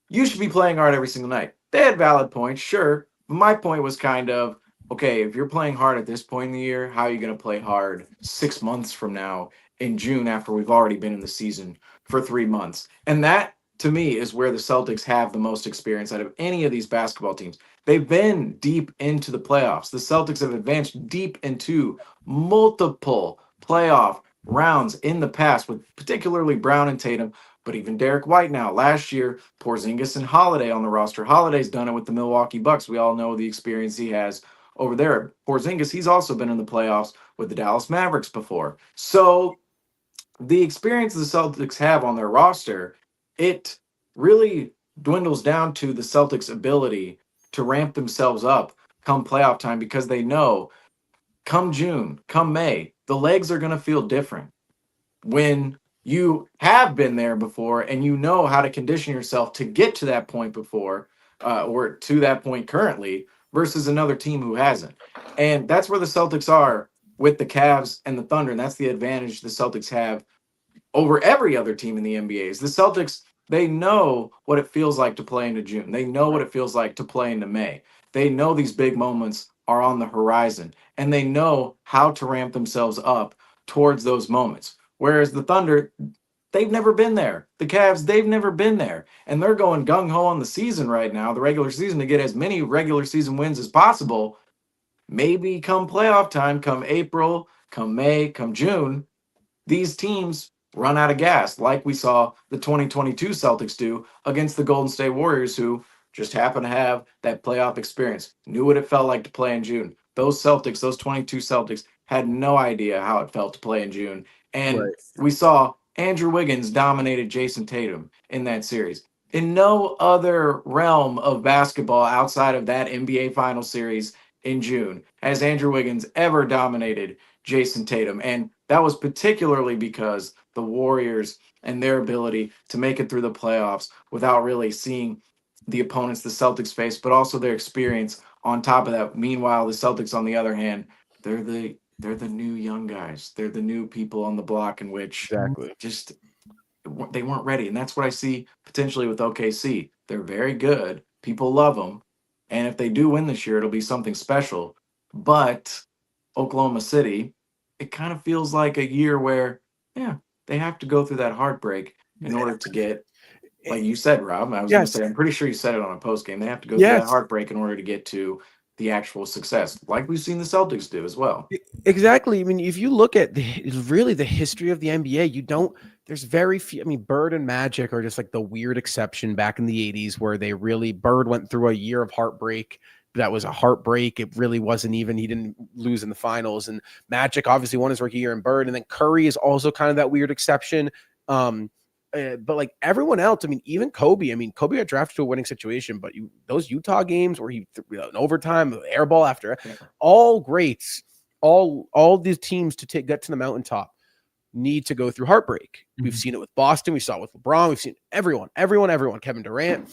you should be playing hard every single night. They had valid points, sure. But my point was kind of, okay, if you're playing hard at this point in the year, how are you going to play hard 6 months from now in June after we've already been in the season for 3 months? And that, to me, is where the Celtics have the most experience out of any of these basketball teams. They've been deep into the playoffs. The Celtics have advanced deep into multiple playoff rounds in the past, with particularly Brown and Tatum, but even Derek White now. Last year, Porzingis and Holiday on the roster. Holiday's done it with the Milwaukee Bucks. We all know the experience he has over there. Porzingis, he's also been in the playoffs with the Dallas Mavericks before. So the experience the Celtics have on their roster, it really dwindles down to the Celtics' ability to ramp themselves up come playoff time, because they know come June, come May, the legs are going to feel different. When you have been there before and you know how to condition yourself to get to that point before, or to that point currently, versus another team who hasn't. And that's where the Celtics are with the Cavs and the Thunder. And that's the advantage the Celtics have over every other team in the NBA. Is the Celtics, they know what it feels like to play into June. They know what it feels like to play into May. They know these big moments are on the horizon, and they know how to ramp themselves up towards those moments. Whereas the Thunder, they've never been there. The Cavs, they've never been there. And they're going gung-ho on the season right now, the regular season, to get as many regular season wins as possible. Maybe come playoff time, come April, come May, come June, these teams run out of gas, like we saw the 2022 Celtics do against the Golden State Warriors, who just happen to have that playoff experience, knew what it felt like to play in June. Those Celtics, those 22 Celtics, had no idea how it felt to play in June. And we saw Andrew Wiggins dominated Jason Tatum in that series. In no other realm of basketball outside of that NBA final series in June has Andrew Wiggins ever dominated Jason Tatum. And that was particularly because the Warriors and their ability to make it through the playoffs without really seeing the opponents the Celtics face, but also their experience on top of that. Meanwhile, the Celtics, on the other hand, they're the new young guys. They're the new people on the block, in which just they weren't ready. And that's what I see potentially with OKC. They're very good. People love them. And if they do win this year, it'll be something special. But Oklahoma City, it kind of feels like a year where, they have to go through that heartbreak in order to get, like you said, Rob. I was going to say, I'm pretty sure you said it on a post game. They have to go through that heartbreak in order to get to the actual success, like we've seen the Celtics do as well. Exactly. I mean, if you look at really the history of the NBA, there's very few. I mean, Bird and Magic are just like the weird exception back in the 80s where Bird went through a year of heartbreak. That was a heartbreak. It really wasn't even, he didn't lose in the finals. And Magic obviously won his rookie year in Bird. And then Curry is also kind of that weird exception. But like everyone else, I mean, even Kobe, Kobe got drafted to a winning situation, but those Utah games where he in overtime, air ball after, all greats, all these teams to get to the mountaintop need to go through heartbreak. We've seen it with Boston. We saw it with LeBron. We've seen everyone, Kevin Durant.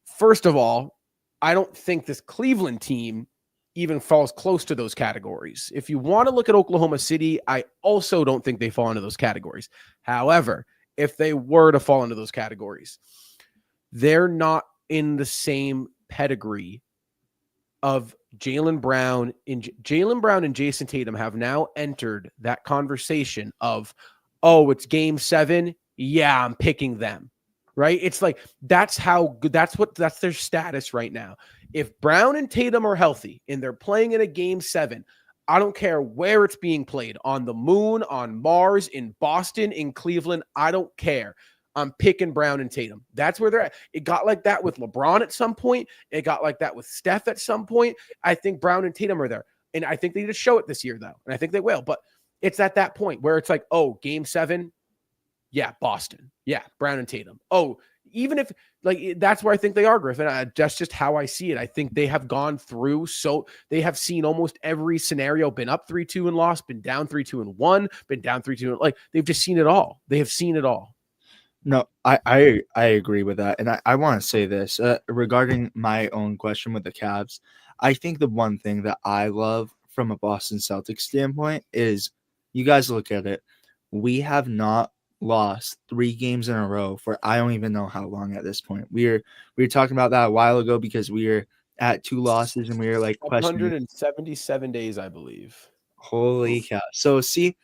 First of all, I don't think this Cleveland team even falls close to those categories. If you want to look at Oklahoma City, I also don't think they fall into those categories. However, if they were to fall into those categories, they're not in the same pedigree of Jaylen Brown and Jason Tatum have now entered that conversation of, oh, it's game 7. Yeah, I'm picking them. Right? It's like, that's how good, that's their status right now. If Brown and Tatum are healthy and they're playing in a game 7, I don't care where it's being played, on the moon, on Mars, in Boston, in Cleveland. I don't care. I'm picking Brown and Tatum. That's where they're at. It got like that with LeBron at some point. It got like that with Steph at some point. I think Brown and Tatum are there. And I think they need to show it this year, though. And I think they will. But it's at that point where it's like, oh, game 7, yeah, Boston. Yeah, Brown and Tatum. Oh, even if, like, that's where I think they are, Griffin. That's just how I see it. I think they have gone through, so they have seen almost every scenario, been up 3-2 and lost, been down 3-2 and won, been down 3-2. Like, they've just seen it all. They have seen it all. No, I agree with that. And I want to say this regarding my own question with the Cavs. I think the one thing that I love from a Boston Celtics standpoint is, you guys look at it. We have not lost 3 games in a row for I don't even know how long at this point. We were talking about that a while ago because we were at 2 losses and we were like 177 days, I believe. Holy cow. So see,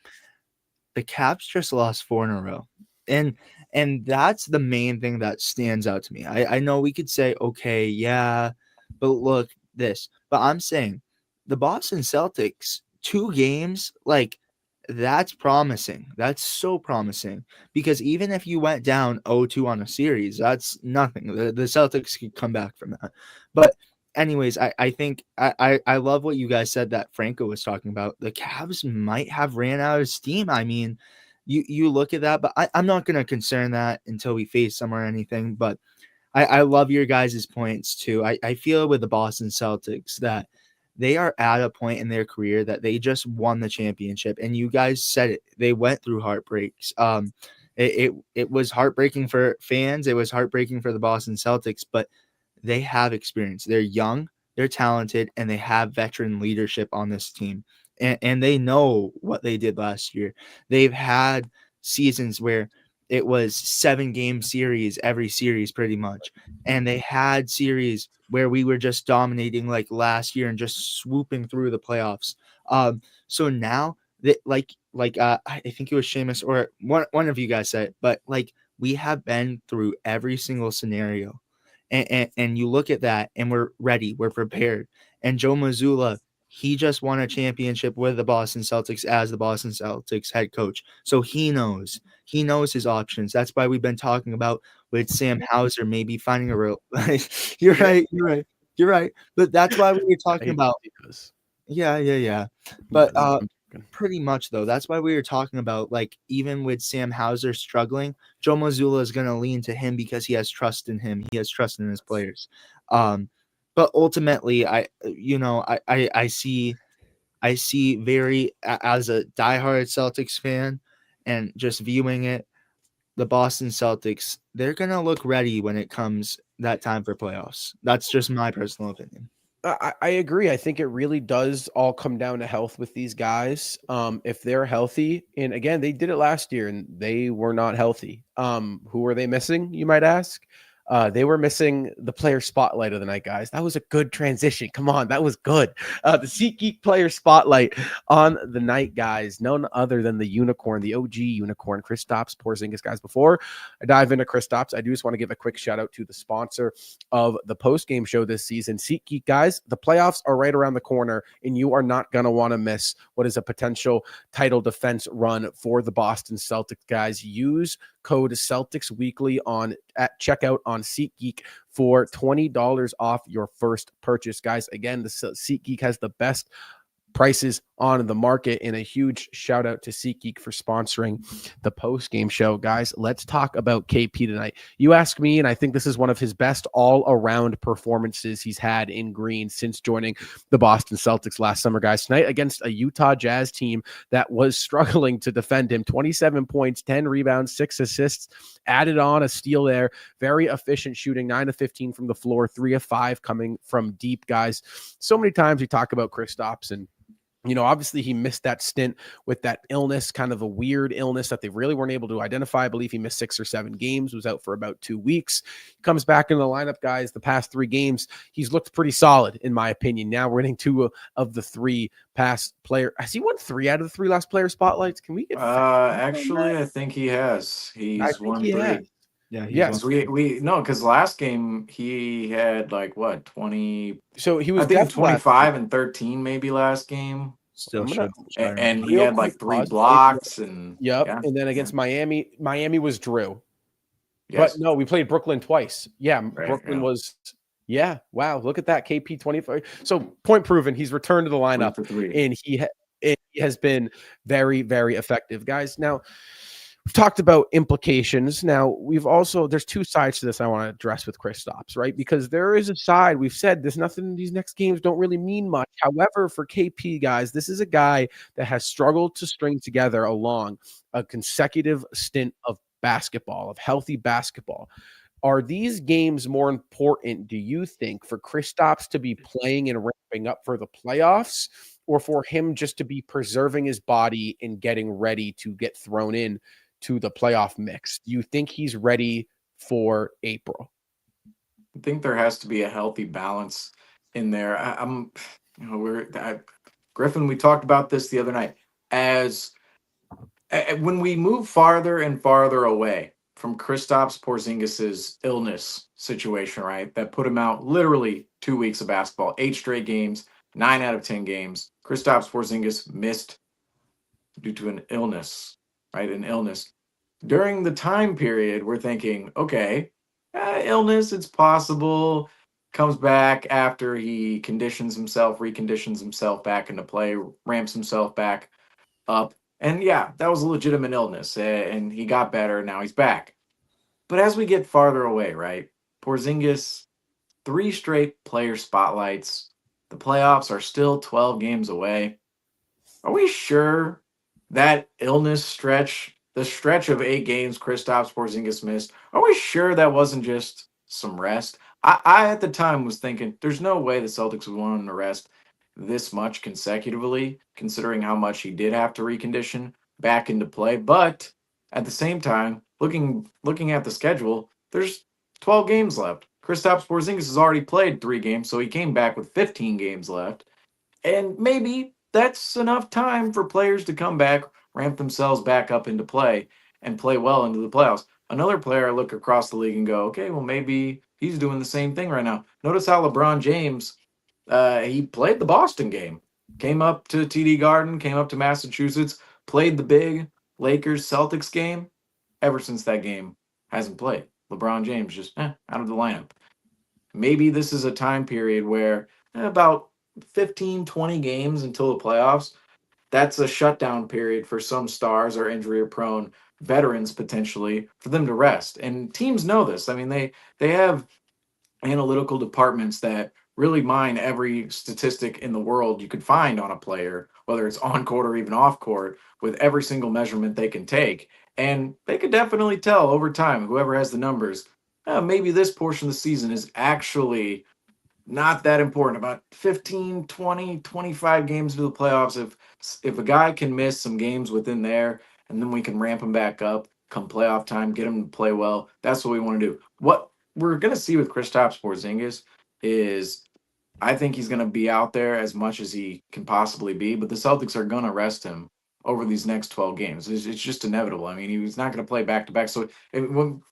the Caps just lost 4 in a row. And that's the main thing that stands out to me. I know we could say, okay, yeah, but look this. But I'm saying the Boston Celtics, 2 games, like, that's promising. That's so promising, because even if you went down 0-2 on a series, that's nothing. The Celtics could come back from that. But anyways, I think I love what you guys said that Franco was talking about. The Cavs might have ran out of steam. I mean, you look at that, but I'm not going to concern that until we face them or anything. But I love your guys' points too. I feel with the Boston Celtics that they are at a point in their career that they just won the championship. And you guys said it. They went through heartbreaks. It was heartbreaking for fans. It was heartbreaking for the Boston Celtics, but they have experience. They're young, they're talented, and they have veteran leadership on this team. And they know what they did last year. They've had seasons where it was 7-game series, every series pretty much. And they had series where we were just dominating like last year and just swooping through the playoffs. So now that I think it was Seamus or one of you guys said it, but like, we have been through every single scenario. And you look at that and we're ready, we're prepared. And Joe Mazzulla, he just won a championship with the Boston Celtics as the Boston Celtics head coach. So he knows his options. That's why we've been talking about with Sam Hauser maybe finding a real You're right. But that's why we were talking about Yeah. But pretty much though, that's why we were talking about, like, even with Sam Hauser struggling, Joe Mazzulla is going to lean to him because he has trust in him. He has trust in his players. But ultimately, I see very, as a diehard Celtics fan and just viewing it, the Boston Celtics, they're going to look ready when it comes that time for playoffs. That's just my personal opinion. I agree. I think it really does all come down to health with these guys. If they're healthy, and again, they did it last year and they were not healthy. Who are they missing, you might ask? They were missing the player spotlight of the night, guys. That was a good transition. Come on, that was good. The SeatGeek player spotlight on the night, guys. None other than the unicorn, the OG unicorn, Kristaps Porzingis, guys. Before I dive into Kristaps, I do just want to give a quick shout out to the sponsor of the post-game show this season, SeatGeek, guys. The playoffs are right around the corner, and you are not going to want to miss what is a potential title defense run for the Boston Celtics, guys. Use code Celtics Weekly at checkout on SeatGeek for $20 off your first purchase, guys. Again, the SeatGeek has the best prices on the market, and a huge shout out to SeatGeek for sponsoring the post-game show, guys. Let's talk about KP tonight. You ask me, and I think this is one of his best all-around performances he's had in green since joining the Boston Celtics last summer, guys. Tonight against a Utah Jazz team that was struggling to defend him. 27 points, 10 rebounds, 6 assists, added on a steal there. Very efficient shooting, 9 of 15 from the floor, 3 of 5 coming from deep, guys. So many times we talk about Kristaps, and obviously he missed that stint with that illness, kind of a weird illness that they really weren't able to identify. I believe he missed 6 or 7 games, was out for about 2 weeks. He comes back in the lineup, guys. The past 3 games, he's looked pretty solid, in my opinion. Now we're getting 2 of the 3 past player. Has he won 3 out of the 3 last player spotlights? Can we get actually, I think he has. He's won 3. Yeah. Yes, we no, because last game he had 20. So he was, I think, 25 and 13 maybe last game. Still and he had 3 blocks and And then against Miami was Drew. Yes. But no, we played Brooklyn twice. Yeah, Right, Brooklyn was. Yeah, wow, look at that, KP 25. So point proven, he's returned to the lineup, and he has been very, very effective, guys. Now, we've talked about implications. Now, there's 2 sides to this I want to address with Kristaps, right? Because there is a side, we've said there's nothing, these next games don't really mean much. However, for KP, guys, this is a guy that has struggled to string together along a consecutive stint of basketball, of healthy basketball. Are these games more important, do you think, for Kristaps to be playing and ramping up for the playoffs, or for him just to be preserving his body and getting ready to get thrown in to the playoff mix? Do you think he's ready for April? I think there has to be a healthy balance in there. Griffin, we talked about this the other night. When we move farther and farther away from Kristaps Porzingis's illness situation, right? That put him out literally 2 weeks of basketball, 8 straight games, 9 out of 10 games. Kristaps Porzingis missed due to an illness, right? An illness. During the time period, we're thinking, okay, illness, it's possible. Comes back after he reconditions himself back into play, ramps himself back up. And yeah, that was a legitimate illness, and he got better. Now he's back. But as we get farther away, right? Porzingis, 3 straight player spotlights. The playoffs are still 12 games away. Are we sure that illness stretch, the stretch of 8 games Kristaps Porzingis missed, are we sure that wasn't just some rest? I at the time was thinking there's no way the Celtics would want him to rest this much consecutively, considering how much he did have to recondition back into play. But at the same time, looking at the schedule, there's 12 games left. Kristaps Porzingis has already played 3 games, so he came back with 15 games left. And maybe that's enough time for players to come back, ramp themselves back up into play, and play well into the playoffs. Another player I look across the league and go, okay, well, maybe he's doing the same thing right now. Notice how LeBron James, he played the Boston game, came up to TD Garden, came up to Massachusetts, played the big Lakers-Celtics game. Ever since that game, hasn't played. LeBron James just out of the lineup. Maybe this is a time period where about 15, 20 games until the playoffs, that's a shutdown period for some stars or injury-prone veterans potentially for them to rest. And teams know this. I mean, they have analytical departments that really mine every statistic in the world you could find on a player, whether it's on court or even off court, with every single measurement they can take. And they could definitely tell over time, whoever has the numbers, maybe this portion of the season is actually not that important. About 15, 20, 25 games into the playoffs, if a guy can miss some games within there, and then we can ramp him back up come playoff time, get him to play well, that's what we want to do. What we're going to see with Kristaps Porzingis is I think he's going to be out there as much as he can possibly be, but the Celtics are going to rest him over these next 12 games. It's just inevitable. I mean, he's not going to play back to back. So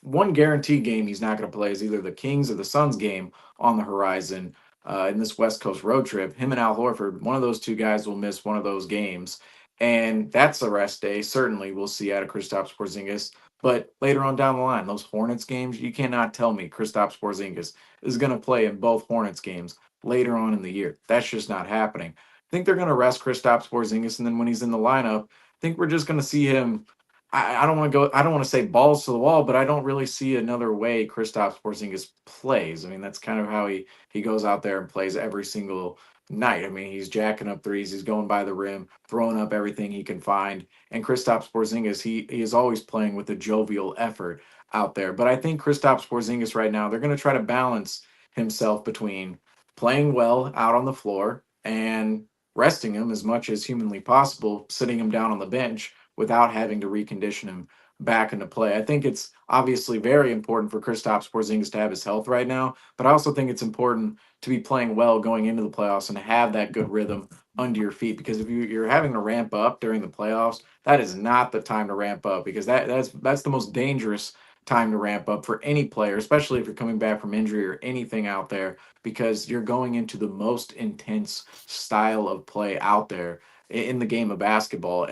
one guaranteed game he's not going to play is either the Kings or the Suns game on the horizon in this West Coast road trip. Him and Al Horford, one of those two guys will miss one of those games. And that's a rest day. Certainly we'll see out of Kristaps Porzingis. But later on down the line, those Hornets games, you cannot tell me Kristaps Porzingis is going to play in both Hornets games later on in the year. That's just not happening. I think they're going to rest Kristaps Porzingis, and then when he's in the lineup, I think we're just going to see him. I don't want to go. I don't want to say balls to the wall, but I don't really see another way Kristaps Porzingis plays. I mean, that's kind of how he goes out there and plays every single night. I mean, he's jacking up threes, he's going by the rim, throwing up everything he can find. And Kristaps Porzingis, he is always playing with a jovial effort out there. But I think Kristaps Porzingis right now, they're going to try to balance himself between playing well out on the floor and resting him as much as humanly possible, sitting him down on the bench without having to recondition him back into play. I think it's obviously very important for Kristaps Porzingis to have his health right now, but I also think it's important to be playing well going into the playoffs and have that good rhythm under your feet, because if you're having to ramp up during the playoffs, that is not the time to ramp up, because that's the most dangerous time to ramp up for any player, especially if you're coming back from injury or anything out there, because you're going into the most intense style of play out there in the game of basketball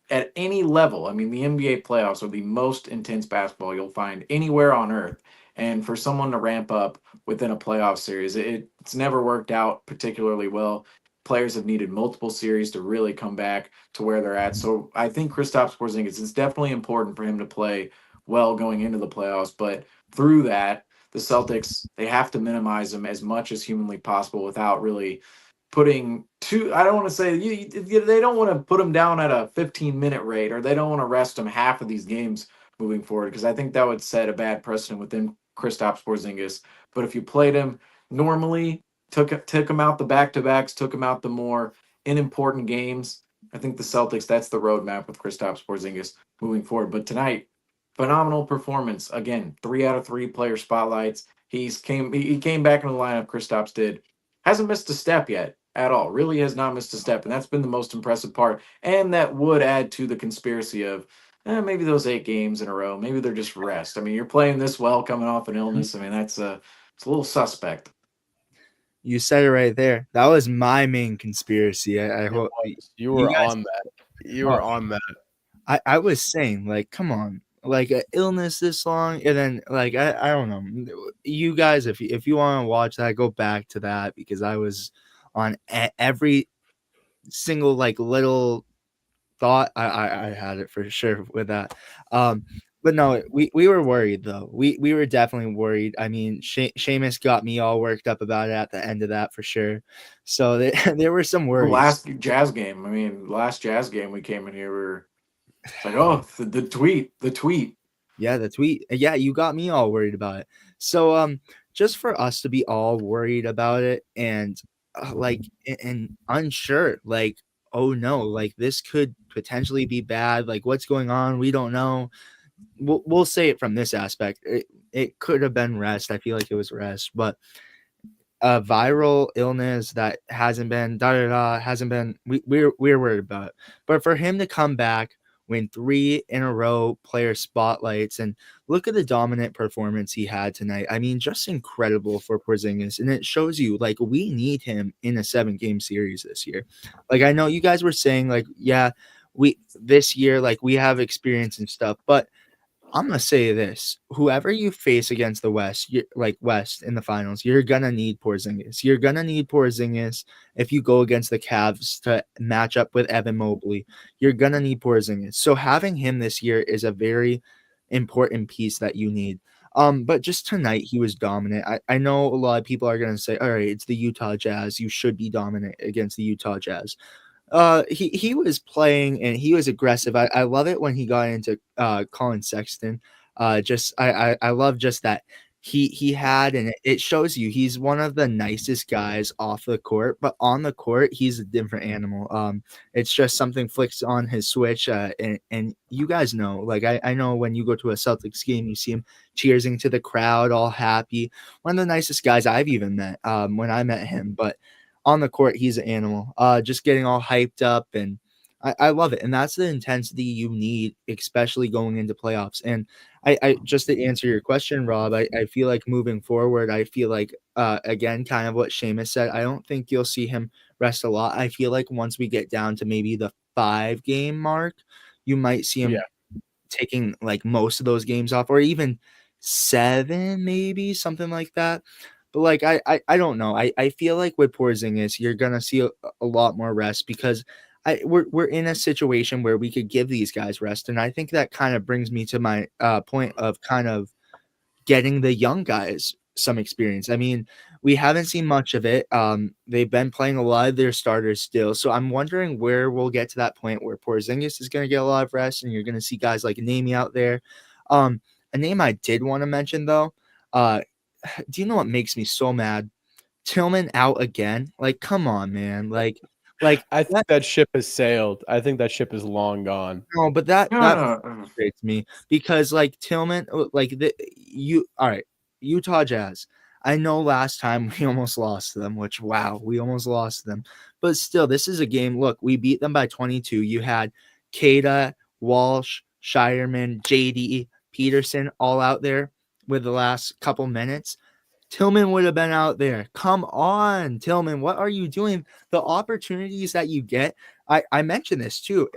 at any level. I mean, the NBA playoffs are the most intense basketball you'll find anywhere on earth. And for someone to ramp up within a playoff series, it's never worked out particularly well. Players have needed multiple series to really come back to where they're at. So I think Kristaps Porzingis, it's definitely important for him to play well going into the playoffs. But through that, the Celtics, they have to minimize him as much as humanly possible without really putting I don't want to say they don't want to put him down at a 15-minute rate, or they don't want to rest him half of these games moving forward, because I think that would set a bad precedent within Kristaps Porzingis. But if you played him normally, took him out the back-to-backs, took him out the more unimportant games, I think the Celtics, that's the roadmap with Kristaps Porzingis moving forward. But tonight, phenomenal performance. Again, 3 out of 3 player spotlights. He came back into the lineup, Kristaps did. Hasn't missed a step yet at all. Really has not missed a step. And that's been the most impressive part. And that would add to the conspiracy of maybe those 8 games in a row. Maybe they're just rest. I mean, you're playing this well coming off an illness. I mean, it's a little suspect. You said it right there. That was my main conspiracy. I hope you were on that. You were on that. I was saying, like, come on. Like an illness this long, and then like I don't know, you guys, if you want to watch that, go back to that, because I was on every single like little thought. I had it for sure with that. But no, we were worried though. We were definitely worried. I mean, Seamus got me all worked up about it at the end of that for sure. So there were some worries. Last Jazz game we came in here, we were like, oh, the tweet. Yeah, the tweet. Yeah, you got me all worried about it. So just for us to be all worried about it and like and unsure, like, oh no, like this could potentially be bad. Like, what's going on? We don't know. We'll say it from this aspect. It could have been rest. I feel like it was rest, but a viral illness that hasn't been hasn't been. We're worried about it. But for him to come back, win 3 in a row player spotlights, and look at the dominant performance he had tonight. I mean, just incredible for Porzingis. And it shows you, like, we need him in a 7-game series this year. Like, I know you guys were saying, like, yeah, this year, like, we have experience and stuff, but I'm going to say this. Whoever you face against the West, West in the finals, you're going to need Porzingis. You're going to need Porzingis if you go against the Cavs to match up with Evan Mobley. You're going to need Porzingis. So having him this year is a very important piece that you need. But just tonight, he was dominant. I know a lot of people are going to say, all right, it's the Utah Jazz. You should be dominant against the Utah Jazz. He was playing and he was aggressive. I love it when he got into Colin Sexton. I love just that he had, and it shows you he's one of the nicest guys off the court, but on the court he's a different animal. It's just something flicks on his switch, and you guys know, like I know when you go to a Celtics game, you see him cheersing to the crowd, all happy. One of the nicest guys I've even met when I met him, but on the court he's an animal. Just getting all hyped up, and I love it, and that's the intensity you need, especially going into playoffs. And I just to answer your question, Rob, I feel like moving forward, I feel like again, kind of what Seamus said, I don't think you'll see him rest a lot. I feel like once we get down to maybe the 5-game mark, you might see him taking like most of those games off, or even 7, maybe something like that. But like I don't know. I feel like with Porzingis, you're gonna see a lot more rest, because we're in a situation where we could give these guys rest, and I think that kind of brings me to my point of kind of getting the young guys some experience. I mean, we haven't seen much of it. They've been playing a lot of their starters still, so I'm wondering where we'll get to that point where Porzingis is going to get a lot of rest, and you're going to see guys like Name out there. A name I did want to mention though, do you know what makes me so mad? Tillman out again. Like, come on, man. Like I think that ship has sailed. I think that ship is long gone. no, but that No. frustrates me, because like Tillman, like all right, Utah Jazz. I know last time we almost lost to them, which wow, we almost lost to them. But still, this is a game. Look, we beat them by 22. You had Kada, Walsh, Shireman, JD, Peterson all out there with the last couple minutes. Tillman would have been out there. Come on, Tillman. What are you doing? The opportunities that you get. I mentioned this too.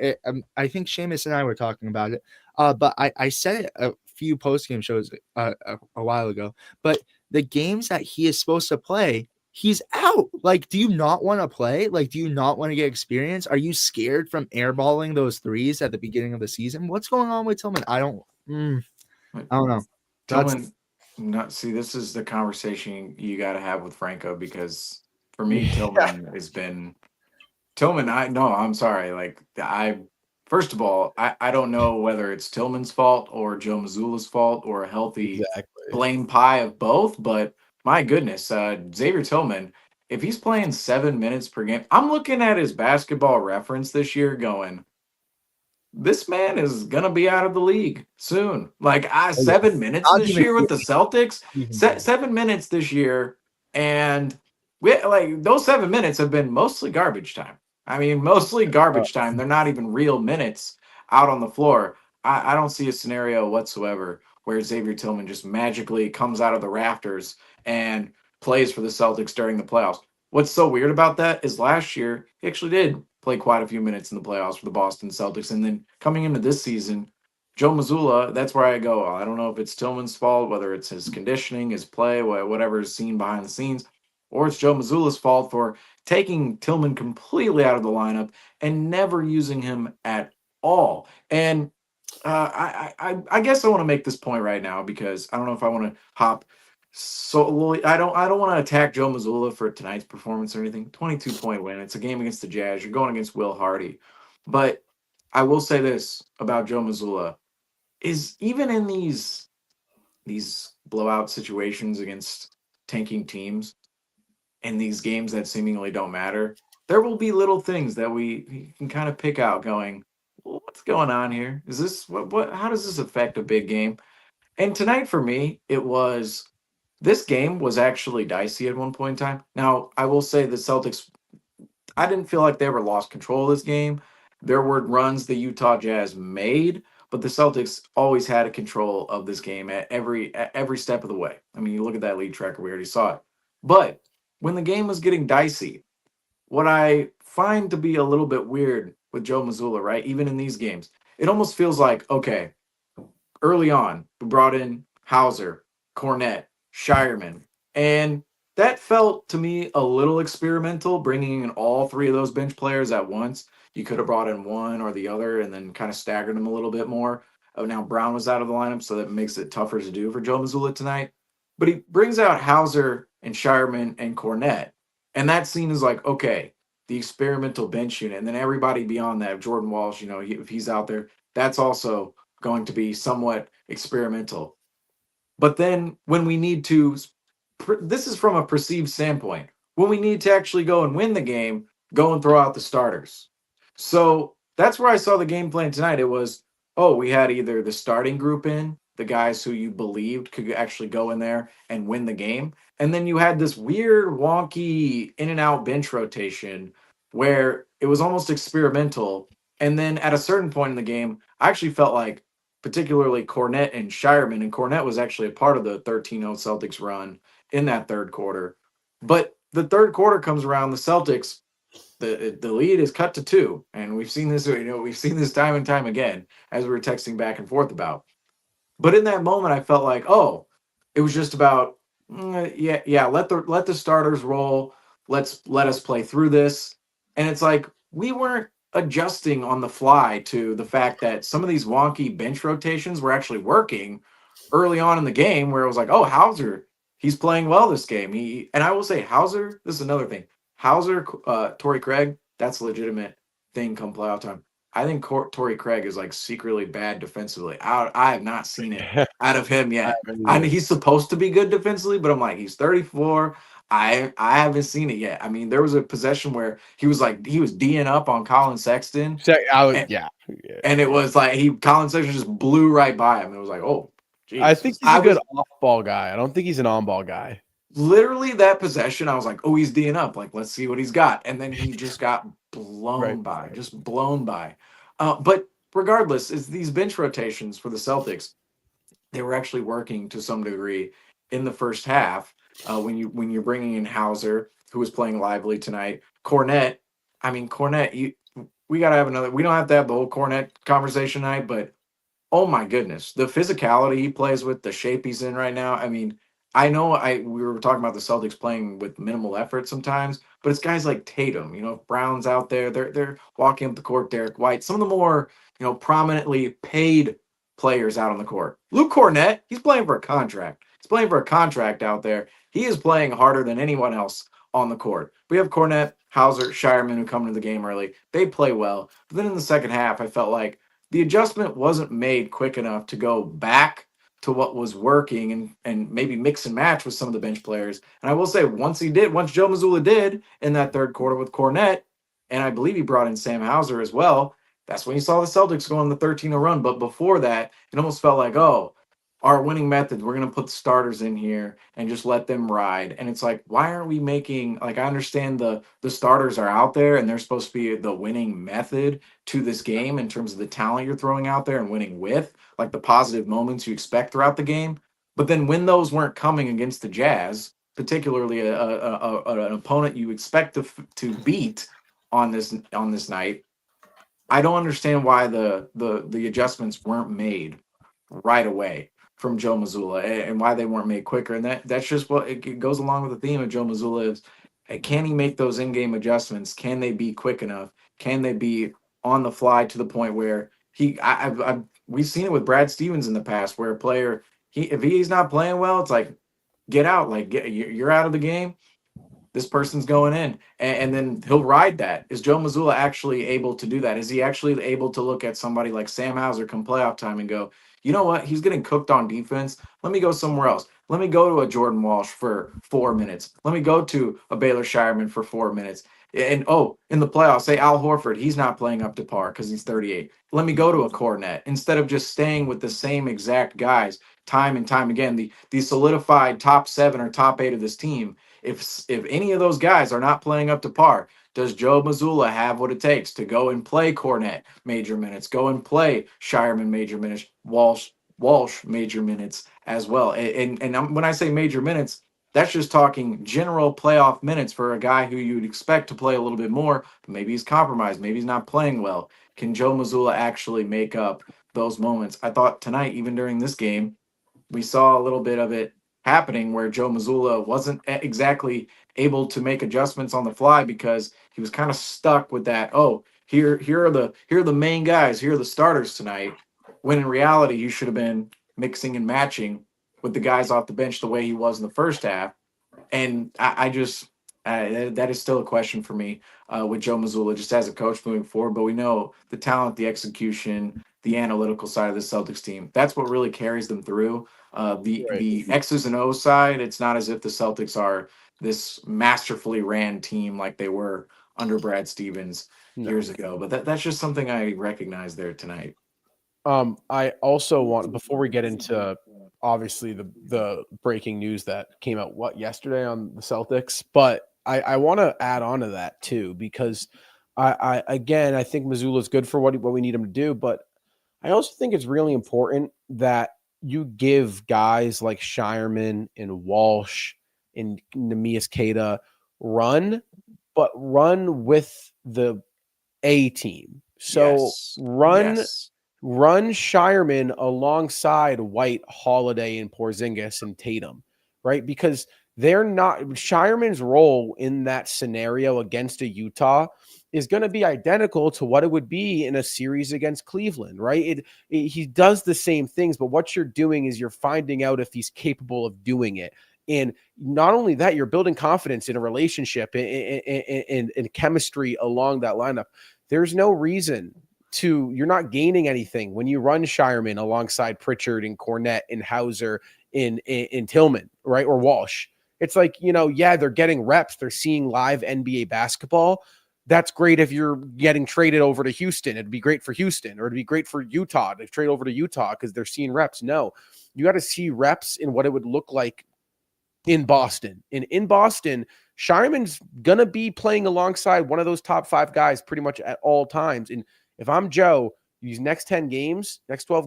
I think Seamus and I were talking about it. But I said it a few post-game shows a while ago. But the games that he is supposed to play, he's out. Like, do you not want to play? Like, do you not want to get experience? Are you scared from airballing those threes at the beginning of the season? What's going on with Tillman? I don't know. Tillman, see, this is the conversation you got to have with Franco, because for me, Tillman has been Tillman. I'm sorry. Like, first of all, I don't know whether it's Tillman's fault or Joe Mazzulla's fault or a healthy blame pie of both. But my goodness, Xavier Tillman, if he's playing 7 minutes per game, I'm looking at his basketball reference this year going, this man is gonna be out of the league soon. Like 7 minutes this year with the Celtics, 7 minutes this year, and we like those 7 minutes have been mostly garbage time. I mean, mostly garbage time. They're not even real minutes out on the floor. I don't see a scenario whatsoever where Xavier Tillman just magically comes out of the rafters and plays for the Celtics during the playoffs. What's so weird about that is last year he actually did play quite a few minutes in the playoffs for the Boston Celtics. And then coming into this season, Joe Mazzulla, that's where I go. I don't know if it's Tillman's fault, whether it's his conditioning, his play, whatever is seen behind the scenes, or it's Joe Mazzulla's fault for taking Tillman completely out of the lineup and never using him at all. And I guess I want to make this point right now, because I don't know if I want to hop so I don't want to attack Joe Mazzulla for tonight's performance or anything. 22-point win. It's a game against the Jazz. You're going against Will Hardy. But I will say this about Joe Mazzulla, is even in these blowout situations against tanking teams and these games that seemingly don't matter, there will be little things that we can kind of pick out going, well, what's going on here? Is this what how does this affect a big game? And tonight for me, this game was actually dicey at one point in time. Now, I will say the Celtics, I didn't feel like they ever lost control of this game. There were runs the Utah Jazz made, but the Celtics always had a control of this game at every step of the way. I mean, you look at that lead tracker, we already saw it. But when the game was getting dicey, what I find to be a little bit weird with Joe Mazzulla, right, even in these games, it almost feels like, okay, early on, we brought in Hauser, Cornette, Shireman, and that felt to me a little experimental, bringing in all three of those bench players at once. You could have brought in one or the other and then kind of staggered them a little bit more. Now Brown was out of the lineup, so that makes it tougher to do for Joe Mazzulla tonight. But he brings out Hauser and Shireman and Cornette, and that scene is like, okay, the experimental bench unit, and then everybody beyond that, Jordan Walsh, if he's out there, that's also going to be somewhat experimental. But then when we need to, this is from a perceived standpoint, when we need to actually go and win the game, go and throw out the starters. So that's where I saw the game plan tonight. It was, oh, we had either the starting group in, the guys who you believed could actually go in there and win the game. And then you had this weird, wonky in and out bench rotation where it was almost experimental. And then at a certain point in the game, I actually felt like, particularly Cornette and Shireman, and Cornette was actually a part of the 13-0 Celtics run in that third quarter. But the third quarter comes around, the Celtics, the lead is cut to 2, and we've seen this, we've seen this time and time again as we were texting back and forth about. But in that moment, I felt like, oh, it was just about let the starters roll. Let us play through this. And it's like we weren't adjusting on the fly to the fact that some of these wonky bench rotations were actually working early on in the game, where it was like, oh, Hauser, he's playing well this game. And I will say Hauser, this is another thing. Hauser, Torrey Craig, that's a legitimate thing come playoff time. I think Torrey Craig is like secretly bad defensively. I have not seen it out of him yet. He's supposed to be good defensively, but I'm like, he's 34. I haven't seen it yet. I mean, there was a possession where he was D'ing up on Colin Sexton. And it was like Colin Sexton just blew right by him. It was like, oh, geez. I think he's a good off-ball guy. I don't think he's an on-ball guy. Literally that possession, I was like, oh, he's D'ing up. Like, let's see what he's got. And then he just got blown by. But regardless, it's these bench rotations for the Celtics, they were actually working to some degree in the first half. When you're bringing in Hauser, who was playing lively tonight, Cornette. I mean, Cornette. We gotta have another. We don't have to have the whole Cornette conversation tonight, but oh my goodness, the physicality he plays with, the shape he's in right now. I mean, I know we were talking about the Celtics playing with minimal effort sometimes, but it's guys like Tatum, Brown's out there. They're walking up the court. Derek White, some of the more prominently paid players out on the court. Luke Cornette, he's playing for a contract. He's playing for a contract out there. He is playing harder than anyone else on the court. We have Cornette, Hauser, Shireman who come into the game early. They play well. But then in the second half, I felt like the adjustment wasn't made quick enough to go back to what was working and maybe mix and match with some of the bench players. And I will say, once Joe Mazzulla did in that third quarter with Cornette, and I believe he brought in Sam Hauser as well, that's when you saw the Celtics go on the 13-0 run. But before that, it almost felt like, oh, our winning method, we're going to put the starters in here and just let them ride. And it's like, why aren't we making, I understand the starters are out there and they're supposed to be the winning method to this game in terms of the talent you're throwing out there and winning with, like the positive moments you expect throughout the game. But then when those weren't coming against the Jazz, particularly an opponent you expect to beat on this night, I don't understand why the adjustments weren't made right away from Joe Mazzulla and why they weren't made quicker. And that's just what it goes along with the theme of Joe Mazzulla is, can he make those in-game adjustments? Can they be quick enough? Can they be on the fly to the point where we've seen it with Brad Stevens in the past, where a player, if he's not playing well, it's like, get out, you're out of the game. This person's going in, and then he'll ride that. Is Joe Mazzulla actually able to do that? Is he actually able to look at somebody like Sam Hauser come playoff time and go, you know what? He's getting cooked on defense. Let me go somewhere else. Let me go to a Jordan Walsh for 4 minutes. Let me go to a Baylor Shireman for 4 minutes. And in the playoffs, say Al Horford, he's not playing up to par because he's 38. Let me go to a Cornette instead of just staying with the same exact guys time and time again. The solidified top 7 or top 8 of this team. If any of those guys are not playing up to par, does Joe Mazzulla have what it takes to go and play Cornette major minutes, go and play Shireman major minutes, Walsh major minutes as well? And when I say major minutes, that's just talking general playoff minutes for a guy who you'd expect to play a little bit more, but maybe he's compromised, maybe he's not playing well. Can Joe Mazzulla actually make up those moments? I thought tonight, even during this game, we saw a little bit of it happening where Joe Mazzulla wasn't exactly able to make adjustments on the fly because he was kind of stuck with that. Oh, here are the main guys. Here are the starters tonight. When in reality, he should have been mixing and matching with the guys off the bench the way he was in the first half. And that is still a question for me with Joe Mazzulla just as a coach moving forward. But we know the talent, the execution, the analytical side of the Celtics team. That's what really carries them through. The X's and O's side, it's not as if the Celtics are this masterfully ran team like they were under Brad Stevens years ago. But that's just something I recognize there tonight. I also want, before we get into obviously the breaking news that came out yesterday on the Celtics, but I want to add on to that too, because I think Mazzulla's good for what we need him to do, but I also think it's really important that you give guys like Shireman and Walsh and Neemias Queta run, but run with the A team. So run Shireman alongside White, Holiday, and Porzingis and Tatum, right? Because they're not, Shireman's role in that scenario against a Utah is going to be identical to what it would be in a series against Cleveland, right? He does the same things, but what you're doing is you're finding out if he's capable of doing it. And not only that, you're building confidence in a relationship and chemistry along that lineup. There's no reason you're not gaining anything when you run Shireman alongside Pritchard and Cornette and Hauser in Tillman, right? Or Walsh. It's like, they're getting reps. They're seeing live NBA basketball. That's great if you're getting traded over to Houston. It'd be great for Houston, or it'd be great for Utah to trade over to Utah because they're seeing reps. No, you got to see reps in what it would look like in Boston. And in Boston, Shireman's going to be playing alongside one of those top 5 guys pretty much at all times. And if I'm Joe, these next 12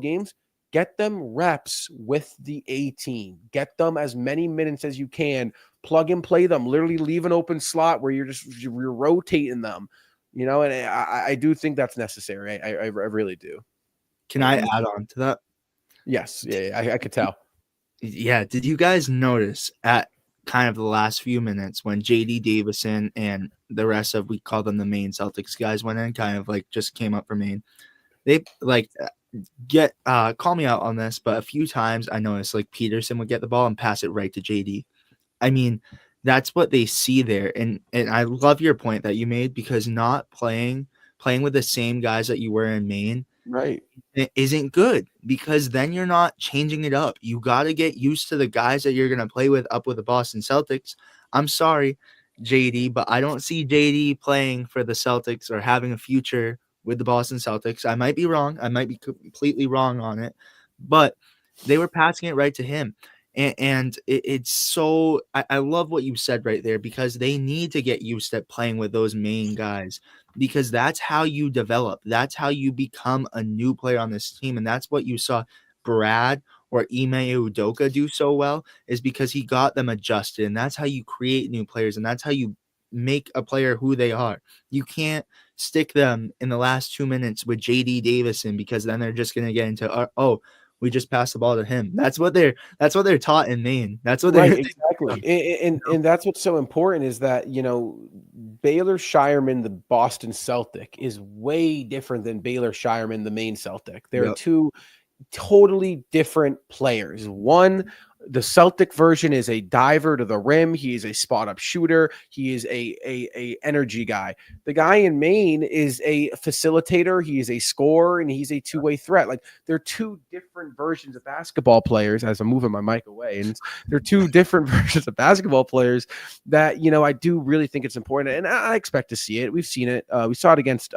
games, get them reps with the A team. Get them as many minutes as you can. Plug and play them. Literally leave an open slot where you're rotating them. And I do think that's necessary. I really do. Can I add on to that? Yes. Yeah, I could tell. Yeah. Did you guys notice at kind of the last few minutes when JD Davison and the rest of, we call them the main Celtics guys, went in, kind of like just came up for Maine? They call me out on this, but a few times I noticed like Peterson would get the ball and pass it right to JD. I mean, that's what they see there. And I love your point that you made, because not playing with the same guys that you were in Maine, right, it isn't good, because then you're not changing it up. You got to get used to the guys that you're going to play with up with the Boston Celtics. I'm sorry, JD, but I don't see JD playing for the Celtics or having a future with the Boston Celtics. I might be wrong. I might be completely wrong on it, but they were passing it right to him. And it's so, I love what you said right there, because they need to get used to playing with those main guys, because that's how you develop. That's how you become a new player on this team. And that's what you saw Brad or Ime Udoka do so well, is because he got them adjusted. And that's how you create new players. And that's how you make a player who they are. You can't stick them in the last 2 minutes with JD Davison, because then they're just going to get into, we just passed the ball to him. That's what they're taught in Maine. That's what they're exactly. And that's what's so important, is that, Baylor Shireman, the Boston Celtic, is way different than Baylor Shireman, the Maine Celtic. They're two totally different players. One, the Celtic version is a diver to the rim. He is a spot up shooter. He is a energy guy. The guy in Maine is a facilitator. He is a scorer, and he's a two-way threat. Like, they're two different versions of basketball players, as I'm moving my mic away. And they're two different versions of basketball players that, I do really think it's important. And I expect to see it. We've seen it. We saw it against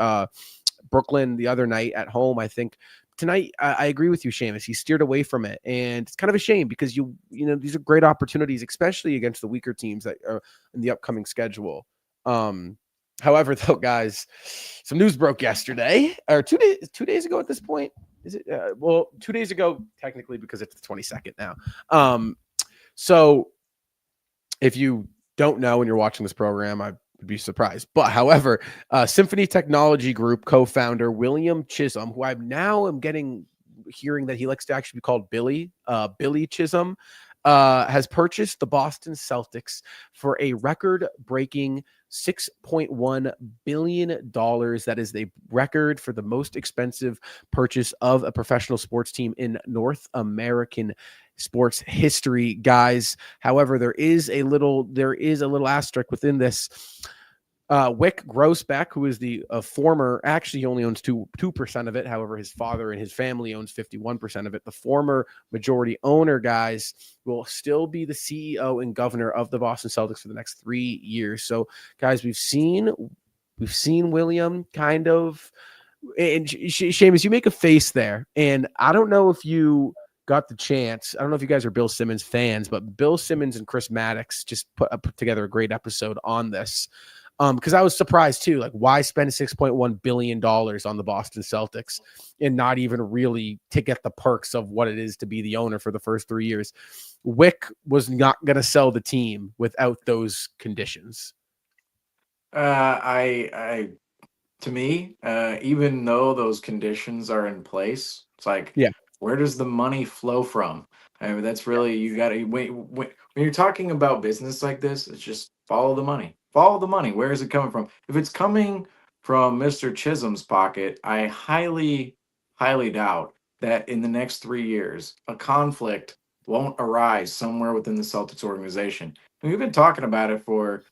Brooklyn the other night at home, I think. Tonight, I agree with you, Seamus. He steered away from it, and it's kind of a shame, because these are great opportunities, especially against the weaker teams that are in the upcoming schedule. However, though, guys, some news broke yesterday, or 2 days ago at this point. Is it? 2 days ago, technically, because it's the 22nd now. So if you don't know and you're watching this program, I would be surprised. But however, Symphony Technology Group co-founder William Chisholm, who I now am hearing that he likes to actually be called Billy Chisholm, has purchased the Boston Celtics for a record-breaking $6.1 billion. That is a record for the most expensive purchase of a professional sports team in North American sports history, guys. However, there is a little asterisk within this. Wick Grossbeck, who is the former, actually he only owns 2% of it. However, his father and his family owns 51% of it. The former majority owner, guys, will still be the CEO and governor of the Boston Celtics for the next 3 years. So, guys, we've seen William kind of, and Seamus, you make a face there, and I don't know if you got the chance. I don't know if you guys are Bill Simmons fans, but Bill Simmons and Chris Maddox just put together a great episode on this. Because I was surprised too, like why spend $6.1 billion on the Boston Celtics and not even really to get the perks of what it is to be the owner for the first 3 years. Wick was not going to sell the team without those conditions. To me, even though those conditions are in place, it's like, yeah, where does the money flow from? I mean, that's really, you got to wait. When you're talking about business like this, it's just follow the money. Follow the money. Where is it coming from? If it's coming from Mr. Chisholm's pocket, I highly, highly doubt that in the next 3 years, a conflict won't arise somewhere within the Celtics organization. And we've been talking about it for,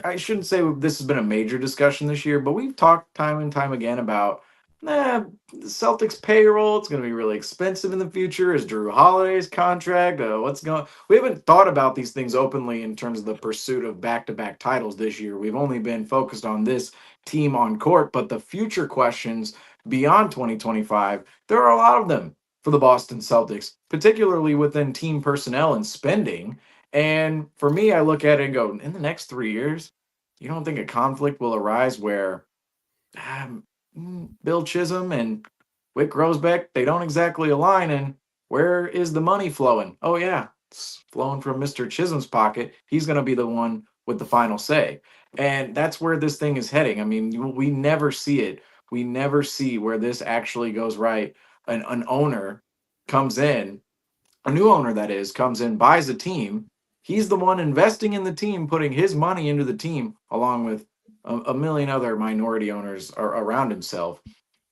I shouldn't say this has been a major discussion this year, but we've talked time and time again about the Celtics payroll. It's going to be really expensive in the future. Is Drew Holiday's contract? What's going? We haven't thought about these things openly in terms of the pursuit of back-to-back titles this year. We've only been focused on this team on court, but the future questions beyond 2025, there are a lot of them for the Boston Celtics, particularly within team personnel and spending. And for me, I look at it and go, in the next 3 years, you don't think a conflict will arise where Bill Chisholm and Wick Grossbeck, they don't exactly align, and where is the money flowing? Oh yeah, it's flowing from Mr. Chisholm's pocket. He's going to be the one with the final say. And that's where this thing is heading. I mean, we never see it. We never see where this actually goes right. An owner comes in, a new owner that is, comes in, buys a team. He's the one investing in the team, putting his money into the team, along with a million other minority owners around himself.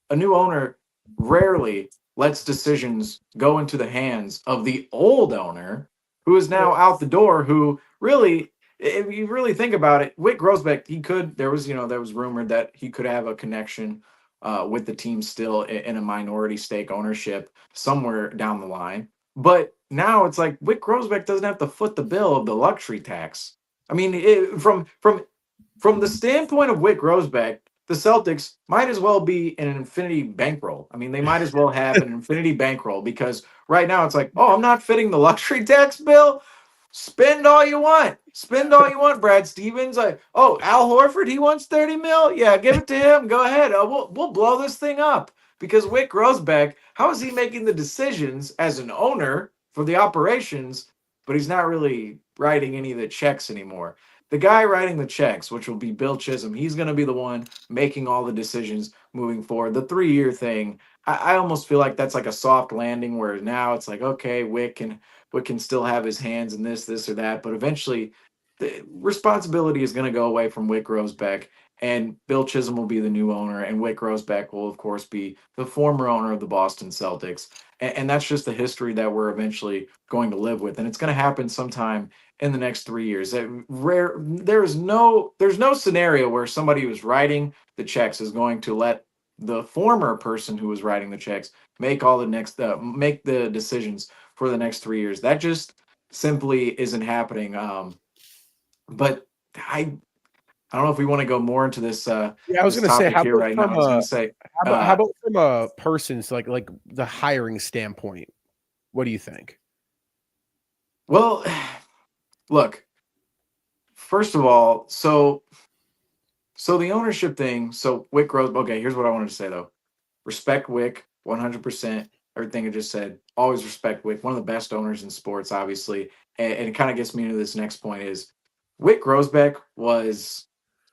A new owner rarely lets decisions go into the hands of the old owner, who is now out the door, who really, if you really think about it, Wick Grossbeck, there was rumored that he could have a connection with the team still in a minority stake ownership somewhere down the line. But now it's like Wick Grossbeck doesn't have to foot the bill of the luxury tax. I mean, from the standpoint of Wick Grossbeck, the Celtics might as well be in an infinity bankroll. I mean, they might as well have an infinity bankroll, because right now it's like, oh, I'm not fitting the luxury tax bill. Spend all you want. Spend all you want, Brad Stevens. Like, oh, Al Horford, he wants 30 mil. Yeah, give it to him. Go ahead. We'll blow this thing up, because Wick Grossbeck, how is he making the decisions as an owner for the operations, but he's not really writing any of the checks anymore? The guy writing the checks, which will be Bill Chisholm, he's going to be the one making all the decisions moving forward. The 3-year thing, I almost feel like that's like a soft landing, where now it's like, okay, Wick can still have his hands in this or that, but eventually the responsibility is going to go away from Wick Grossbeck, and Bill Chisholm will be the new owner, and Wick Grossbeck will, of course, be the former owner of the Boston Celtics. And that's just the history that we're eventually going to live with, and it's going to happen sometime in the next 3 years. There's no scenario where somebody who's writing the checks is going to let the former person who was writing the checks make the decisions for the next 3 years. That just simply isn't happening. But I don't know if we want to go more into this. I was going to say, how about from a person's like the hiring standpoint? What do you think? Well, look, first of all, so the ownership thing. So Wick Grossbeck. Okay, here's what I wanted to say though. Respect Wick 100%. Everything I just said. Always respect Wick. One of the best owners in sports, obviously. And it kind of gets me into this next point is Wick Grossbeck was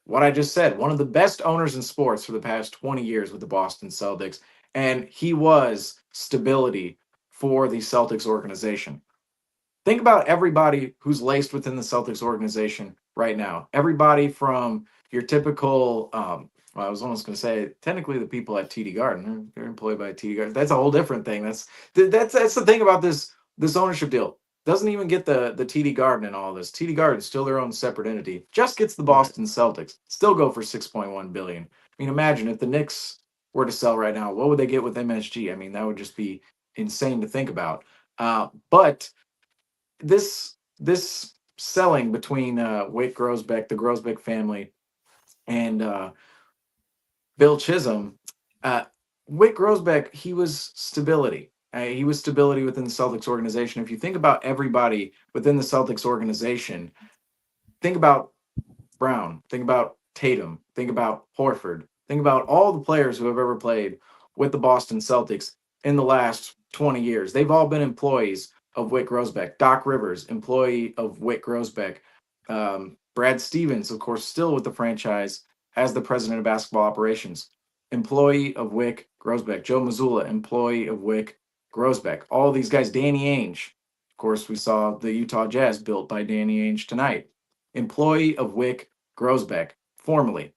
what I just said, one of the best owners in sports for the past 20 years with the Boston Celtics. And he was stability for the Celtics organization. Think about everybody who's laced within the Celtics organization right now. Everybody from your typical, I was almost going to say, technically the people at TD Garden, they're employed by TD Garden. That's a whole different thing. That's the thing about this ownership deal. doesn't even get the TD Garden and all this. TD Garden is still their own separate entity. Just gets the Boston Celtics. Still go for $6.1 billion. I mean, imagine if the Knicks were to sell right now, what would they get with MSG? I mean, that would just be insane to think about. But this selling between Wick Grosbeck, the Grosbeck family, and Bill Chisholm, Wick Grosbeck, he was stability. He was stability within the Celtics organization. If you think about everybody within the Celtics organization, think about Brown, think about Tatum, think about Horford, think about all the players who have ever played with the Boston Celtics in the last 20 years. They've all been employees of Wick Grosbeck. Doc Rivers, employee of Wick Grosbeck. Brad Stevens, of course, still with the franchise as the president of basketball operations. Employee of Wick Grosbeck. Joe Mazzulla, employee of Wick Grosbeck. All these guys. Danny Ainge. Of course, we saw the Utah Jazz built by Danny Ainge tonight. Employee of Wick Grosbeck, formerly.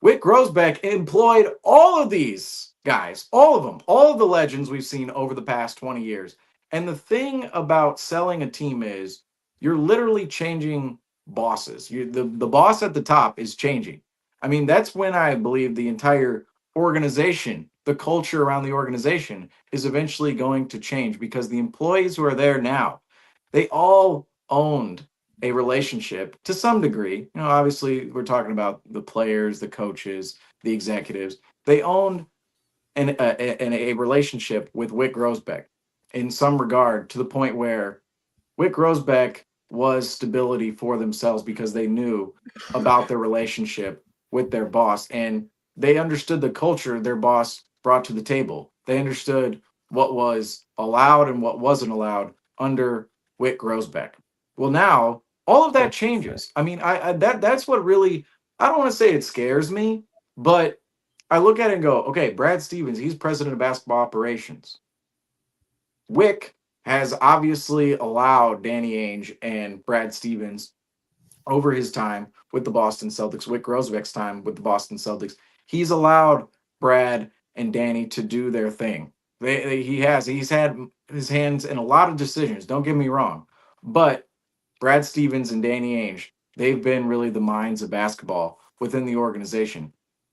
Wick Grosbeck employed all of these guys, all of them, all of the legends we've seen over the past 20 years. And the thing about selling a team is you're literally changing bosses. The boss at the top is changing. I mean, that's when I believe the entire organization, the culture around the organization is eventually going to change, because the employees who are there now, they all owned a relationship to some degree. You know, obviously we're talking about the players, the coaches, the executives. They owned a relationship with Wick Grosbeck in some regard, to the point where Wick Grosbeck was stability for themselves because they knew about their relationship with their boss, and they understood the culture their boss brought to the table. They understood what was allowed and what wasn't allowed under Wick Grosbeck. Well, now all of that changes. I mean, that's what really, I don't want to say it scares me, but I look at it and go, okay, Brad Stevens, he's president of basketball operations. Wick has obviously allowed Danny Ainge and Brad Stevens over his time with the Boston Celtics, Wick Grosbeck's time with the Boston Celtics. He's allowed Brad and Danny to do their thing. He's had his hands in a lot of decisions, don't get me wrong, but Brad Stevens and Danny Ainge, they've been really the minds of basketball within the organization.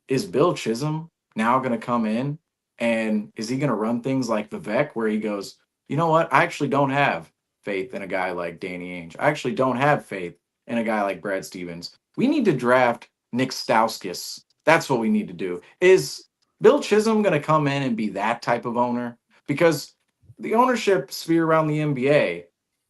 Is Bill Chisholm now going to come in, and is he going to run things like Vivek, where he goes, you know what, I actually don't have faith in a guy like Danny Ainge. I actually don't have faith in a guy like Brad Stevens. We need to draft Nick Stauskas. That's what we need to do. Is Bill Chisholm going to come in and be that type of owner? Because the ownership sphere around the NBA,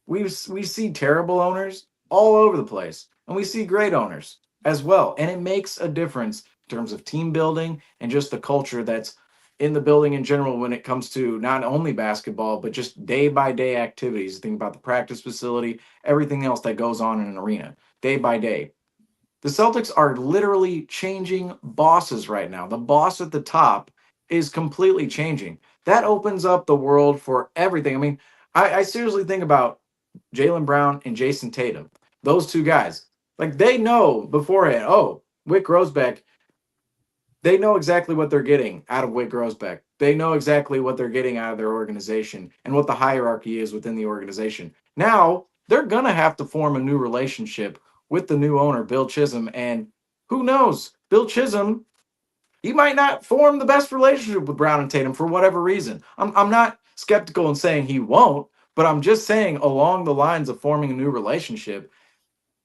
we see terrible owners all over the place, and we see great owners as well. And it makes a difference in terms of team building and just the culture that's in the building in general when it comes to not only basketball, but just day-by-day activities. Think about the practice facility, everything else that goes on in an arena, day by day. The Celtics are literally changing bosses right now. The boss at the top is completely changing. That opens up the world for everything. I mean, I seriously think about Jaylen Brown and Jason Tatum. Those two guys, like, they know beforehand, oh, Wick Grosbeck, they know exactly what they're getting out of Wick Grosbeck. They know exactly what they're getting out of their organization and what the hierarchy is within the organization. Now, they're going to have to form a new relationship with the new owner, Bill Chisholm. And who knows, Bill Chisholm, he might not form the best relationship with Brown and Tatum for whatever reason. I'm not skeptical in saying he won't, but I'm just saying along the lines of forming a new relationship,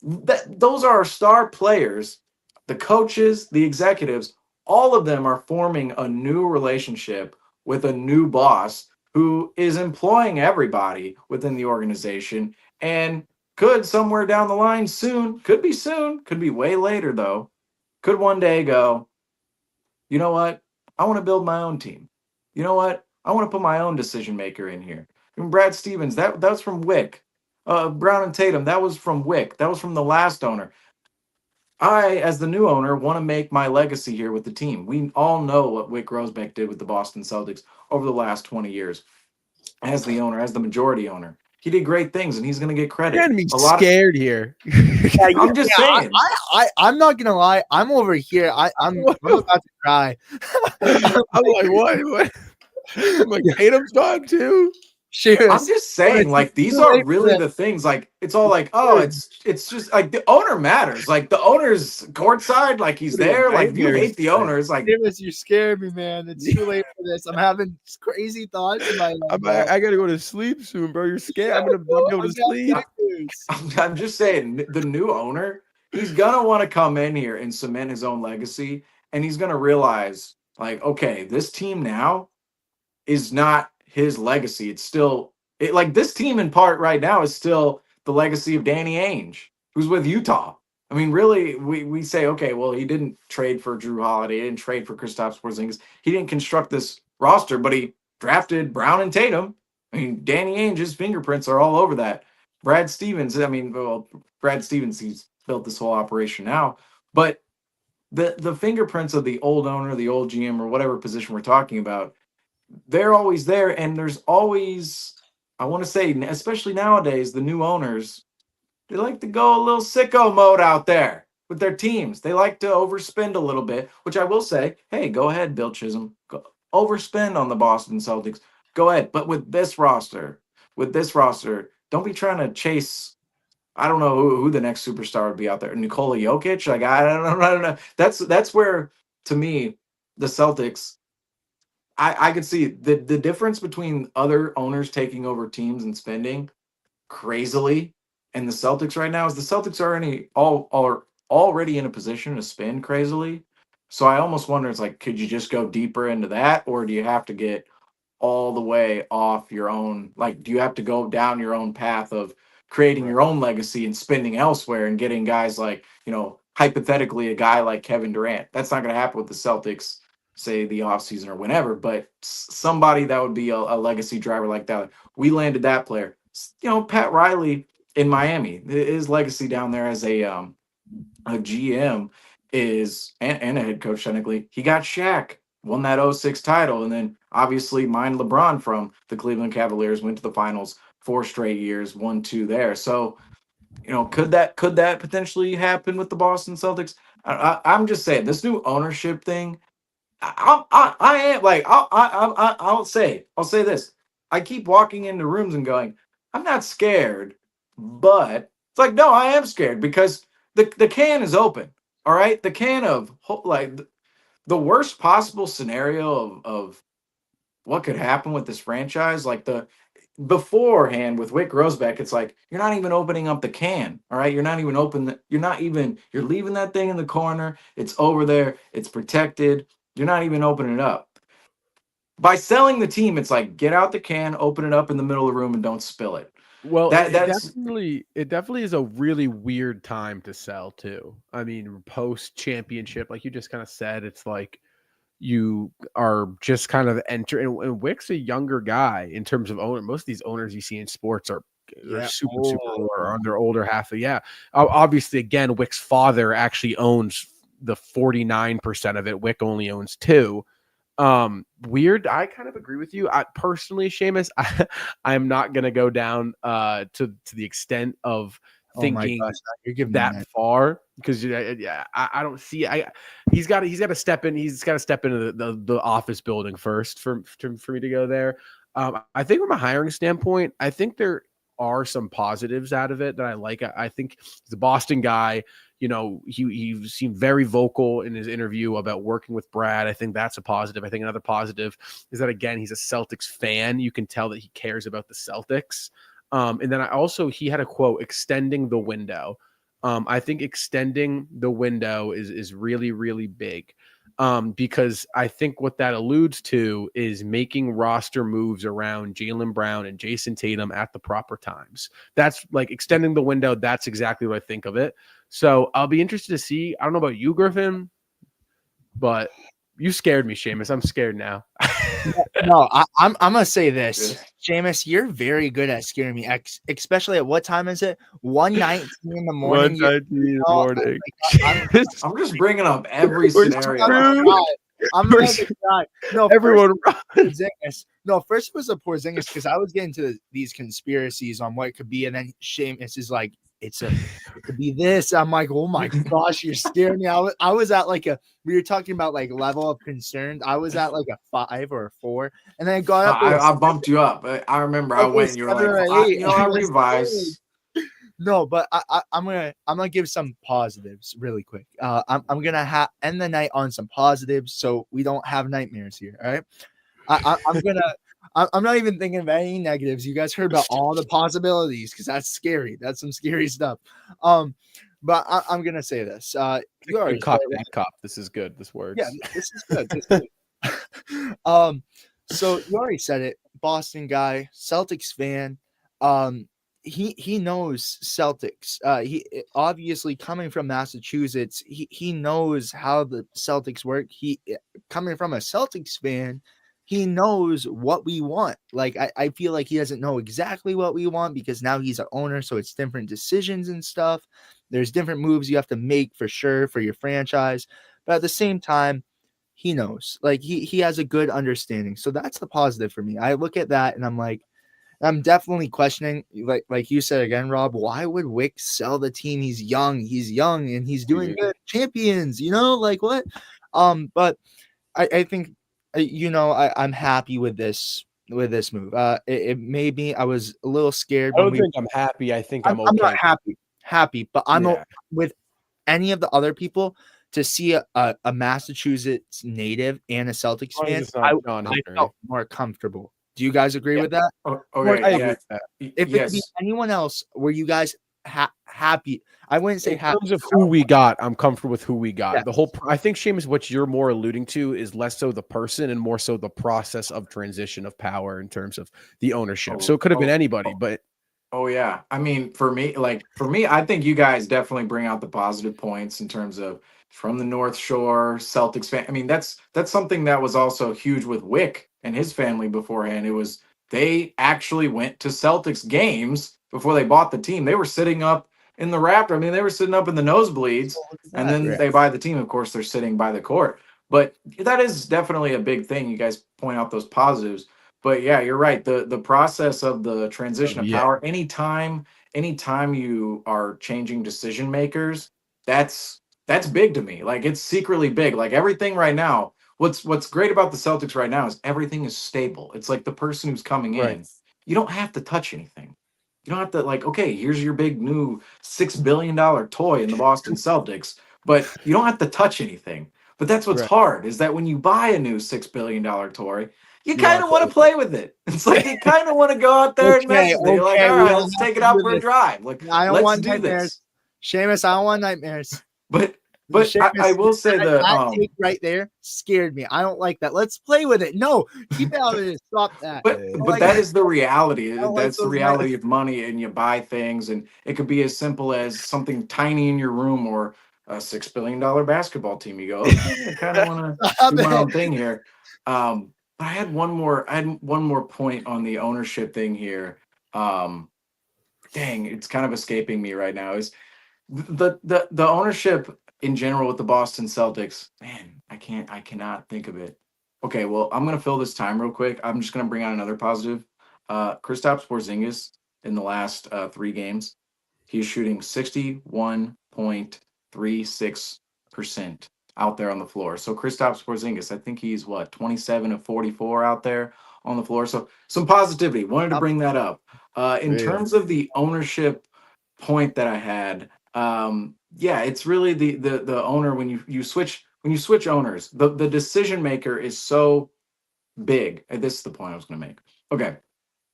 that those are our star players, the coaches, the executives, all of them are forming a new relationship with a new boss who is employing everybody within the organization, and could somewhere down the line soon, could be way later though, could one day go, you know what, I want to build my own team. You know what, I want to put my own decision maker in here. And Brad Stevens, that's from Wick. Brown and Tatum, that was from Wick. That was from the last owner. I, as the new owner, want to make my legacy here with the team. We all know what Wick Grosbeck did with the Boston Celtics over the last 20 years as the owner, as the majority owner. He did great things, and he's going to get credit. You're going to be scared here. I'm just saying. I'm not going to lie. I'm over here. I'm about to cry. I'm like, what? I'm like, Tatum's gone too? Seamus, I'm just saying, like, these are really the things. Like, it's all like, oh, it's just like the owner matters. Like, the owner's courtside, like he's there. Like, if you hate the owners, like, Seamus, you scared me, man. It's too late for this. I'm having crazy thoughts in my head. I gotta go to sleep soon, bro. You're scared. I'm gonna not be able to sleep. I'm just saying, the new owner, he's gonna want to come in here and cement his own legacy, and he's gonna realize, like, okay, this team now is not his legacy. It's still like this team in part right now is still the legacy of Danny Ainge, who's with Utah. I mean, really, we say, okay, well, he didn't trade for Drew Holiday, he didn't trade for Kristaps Porzingis, he didn't construct this roster, but he drafted Brown and Tatum. I mean, Danny Ainge's fingerprints are all over that. Brad Stevens, I mean, well, Brad Stevens, he's built this whole operation now, but the fingerprints of the old owner, the old GM, or whatever position we're talking about, they're always there. And there's always, I want to say, especially nowadays, the new owners, they like to go a little sicko mode out there with their teams. They like to overspend a little bit, which I will say, hey, go ahead, Bill Chisholm. Go overspend on the Boston Celtics. Go ahead. But with this roster, don't be trying to chase, I don't know who the next superstar would be out there. Nikola Jokic? Like, I don't know. That's where, to me, the Celtics, I could see the difference between other owners taking over teams and spending crazily and the Celtics right now is the Celtics are already in a position to spend crazily. So I almost wonder, it's like, could you just go deeper into that, or do you have to get all the way off your own? Like, do you have to go down your own path of creating your own legacy and spending elsewhere and getting guys like, hypothetically, a guy like Kevin Durant? That's not going to happen with the Celtics, say the offseason or whenever, but somebody that would be a legacy driver like that. We landed that player. Pat Riley in Miami, his legacy down there as a GM is, and a head coach technically, he got Shaq, won that 06 title, and then obviously mined LeBron from the Cleveland Cavaliers, went to the finals 4 straight years, 1-2 there. So, could that potentially happen with the Boston Celtics? I'm just saying, this new ownership thing, I'll say this. I keep walking into rooms and going, I'm not scared, but it's like, no, I am scared because the can is open. All right. The can of, like, the worst possible scenario of what could happen with this franchise, like beforehand with Wick Rosbeck, it's like, you're not even opening up the can. All right. You're not even you're leaving that thing in the corner. It's over there. It's protected. You're not even opening it up. By selling the team, it's like, get out the can, open it up in the middle of the room, and don't spill it. Well, it definitely is a really weird time to sell too. I mean, post championship, like you just kind of said, it's like you are just kind of entering. And Wick's a younger guy in terms of owner. Most of these owners you see in sports are super or on their older half. Obviously, again, Wick's father actually owns the 49% of it. Wick only owns 2%. Weird. I kind of agree with you. I personally, Seamus, I'm not gonna go down to the extent of thinking you're giving that far, because I don't see. He's got to step in. He's got to step into the office building first for me to go there. I think from a hiring standpoint, I think there are some positives out of it that I like. I think the Boston guy, he seemed very vocal in his interview about working with Brad. I think that's a positive. I think another positive is that, again, he's a Celtics fan. You can tell that he cares about the Celtics. And then he had a quote, extending the window. I think extending the window is really, really big. Because I think what that alludes to is making roster moves around Jaylen Brown and Jason Tatum at the proper times. That's like extending the window. That's exactly what I think of it. So I'll be interested to see. I don't know about you, Griffin, but you scared me, Seamus. I'm scared now. No, I'm gonna say this, Seamus. You're very good at scaring me. Especially at what time is it? 1:19 in the morning. 1:19 in the morning. I'm just bringing up every scenario. I'm the guy. No, everyone. No, first it was a Porzingis because I was getting to these conspiracies on what it could be, and then Seamus is like, it could be this. I'm like, oh my gosh, you're scaring me. I was at like we were talking about like level of concern. I was at like a 5 or a 4, and then I got up. I bumped you up. I remember I went and you were like, I'll revise. No, but I'm gonna give some positives really quick. I'm gonna end the night on some positives so we don't have nightmares here. All right. I'm not even thinking of any negatives. You guys heard about all the possibilities because that's scary. That's some scary stuff. But I'm gonna say this. You already cop. This is good. This works. Yeah, this is good. This is good. So you already said it. Boston guy, Celtics fan. He knows Celtics. He obviously coming from Massachusetts. He knows how the Celtics work. He coming from a Celtics fan. He knows what we want. Like, I feel like he doesn't know exactly what we want because now he's an owner, so it's different decisions and stuff. There's different moves you have to make for sure for your franchise. But at the same time, he knows. Like, he has a good understanding. So that's the positive for me. I look at that and I'm like, I'm definitely questioning, like you said again, Rob, why would Wick sell the team? He's young and he's doing good. Champions, like what? But I think I'm happy with this move. It made me. I was a little scared. I don't think I'm happy. I think I'm okay. I'm not happy, but I'm with any of the other people to see a Massachusetts native and a Celtics fan. I felt more comfortable. Do you guys agree with that? Okay, I agree with that. If it be anyone else, were you guys happy? I wouldn't say happy. In terms of who we got, I'm comfortable with who we got. Yes. I think, Seamus, what you're more alluding to is less so the person and more so the process of transition of power in terms of the ownership. So it could have been anybody, but. Oh yeah. I mean, for me, I think you guys definitely bring out the positive points in terms of from the North Shore Celtics fan. I mean, that's something that was also huge with Wick and his family beforehand. It was they actually went to Celtics games before they bought the team. They were sitting up in the Raptor. I mean, they were sitting up in the nosebleeds, and then they buy the team. Of course, they're sitting by the court. But that is definitely a big thing. You guys point out those positives. But yeah, you're right. The process of the transition of power, anytime you are changing decision makers, that's big to me. Like, it's secretly big. Like, everything right now, what's great about the Celtics right now is everything is stable. It's like the person who's coming in, you don't have to touch anything. You don't have to, like, okay, here's your big new $6 billion toy in the Boston Celtics, but you don't have to touch anything. But that's what's hard, is that when you buy a new $6 billion toy, you kind of want to play with it. It's like you kind of want to go out there and mess with it. You're like, all right, let's take it out for a drive. Like, let's do this. Seamus, I don't want nightmares. But I will say that take right there scared me. I don't like that. Let's play with it. No, keep it out of it. Stop that. But that is the reality. That's the reality of money, and you buy things, and it could be as simple as something tiny in your room or a $6 billion basketball team. You go, okay, I kind of want to do my own thing here. But I had one more point on the ownership thing here. Dang, it's kind of escaping me right now. Is the ownership in general with the Boston Celtics? Man, I cannot think of it. Okay, well, I'm gonna fill this time real quick. I'm just gonna bring out another positive. Kristaps Porzingis in the last 3 games, he's shooting 61.36% out there on the floor. So Kristaps Porzingis, I think he's 27 of 44 out there on the floor. So some positivity. Wanted to bring that up. In terms of the ownership point that I had, it's really the owner. When you switch owners, the decision maker is so big. And this is the point I was going to make. Okay,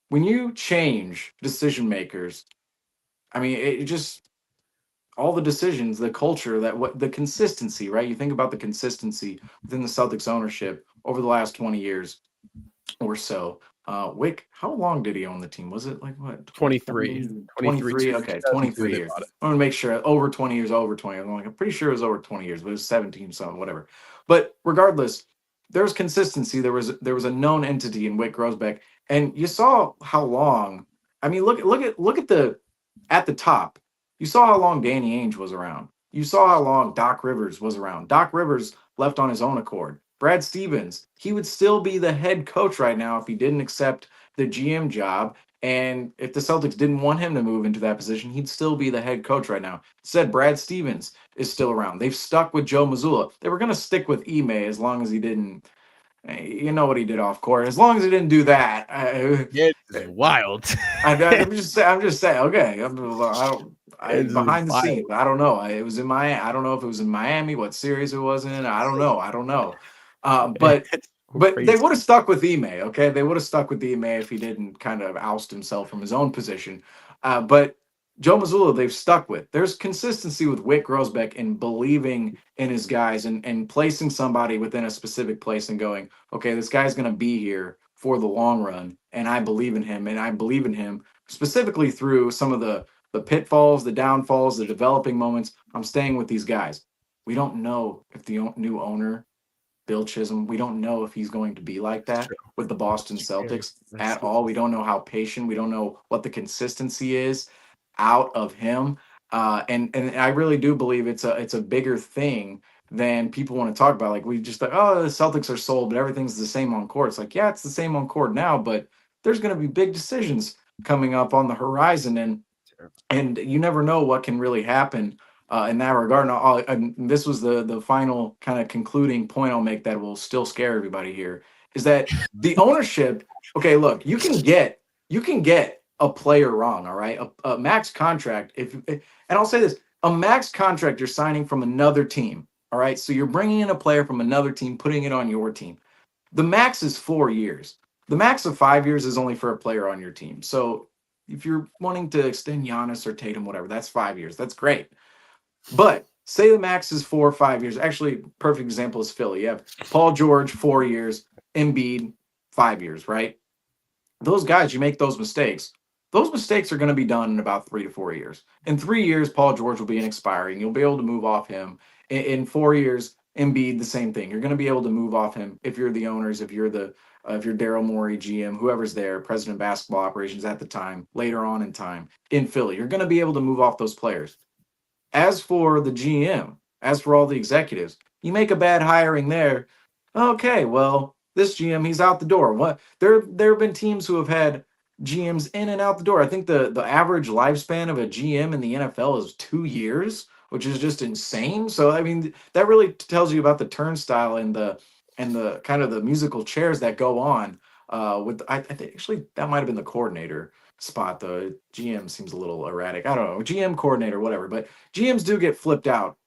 when you change decision makers, I mean, it just all the decisions, the culture, the consistency, right? You think about the consistency within the Celtics ownership over the last 20 years or so. Wick, how long did he own the team? Was it like what? 23. 23. Okay, 23 years. I want to make sure over 20 years, over 20. I'm pretty sure it was over 20 years, but it was 17 something, whatever. But regardless, there was consistency. There was a known entity in Wick Grosbeck, and you saw how long. I mean, look at the top. You saw how long Danny Ainge was around. You saw how long Doc Rivers was around. Doc Rivers left on his own accord. Brad Stevens, he would still be the head coach right now if he didn't accept the GM job. And if the Celtics didn't want him to move into that position, he'd still be the head coach right now. Said Brad Stevens is still around. They've stuck with Joe Mazzulla. They were going to stick with Ime as long as he didn't. You know what he did off court. As long as he didn't do that, It's wild. I'm just saying. Okay, It's behind the wild. scenes. I don't know. It was in Miami. I don't know if it was in Miami. What series it was in? I don't know. But they Crazy. would have stuck with Ime. Okay, they would have stuck with Ime if he didn't kind of oust himself from his own position. But Joe Mazzulla, they've stuck with. There's consistency with Whit Grosbeck in believing in his guys and placing somebody within a specific place and going, okay, this guy's going to be here for the long run, and I believe in him, and I believe in him specifically through some of the pitfalls, the downfalls, the developing moments. I'm staying with these guys. We don't know if the new owner, Bill Chisholm, we don't know if he's going to be like that with the Boston Celtics at all. We don't know how patient. We don't know what the consistency is out of him. And I really do believe it's a bigger thing than people want to talk about. Like we just thought, oh, the Celtics are sold, but everything's the same on court. It's like, yeah, it's the same on court now, but there's going to be big decisions coming up on the horizon, and you never know what can really happen in that regard. And this was the final kind of concluding point I'll make that will still scare everybody here is that the ownership. Okay, look, you can get a player wrong. All right, a max contract. And I'll say this: a max contract you're signing from another team. All right, so you're bringing in a player from another team, putting it on your team. The max is 4 years. The max of 5 years is only for a player on your team. So if you're wanting to extend Giannis or Tatum, whatever, that's 5 years. That's great. But say the max is 4 or 5 years. Actually, perfect example is Philly. You have Paul George, 4 years, Embiid, 5 years, right? Those guys, you make those mistakes. Those mistakes are going to be done in about 3 to 4 years. In 3 years, Paul George will be an expiring. You'll be able to move off him. In 4 years, Embiid, the same thing. You're going to be able to move off him if you're the owners, if you're Daryl Morey, GM, whoever's there, president of basketball operations at the time, later on in time, in Philly. You're going to be able to move off those players. As for the GM, as for all the executives, you make a bad hiring there. Okay, well, this GM, he's out the door. What there have been teams who have had GMs in and out the door. I think the average lifespan of a GM in the NFL is 2 years, which is just insane. So I mean, that really tells you about the turnstile and the kind of the musical chairs that go on. I think actually that might have been the coordinator spot. The GM seems a little erratic. I don't know, GM coordinator, whatever. But GMs do get flipped out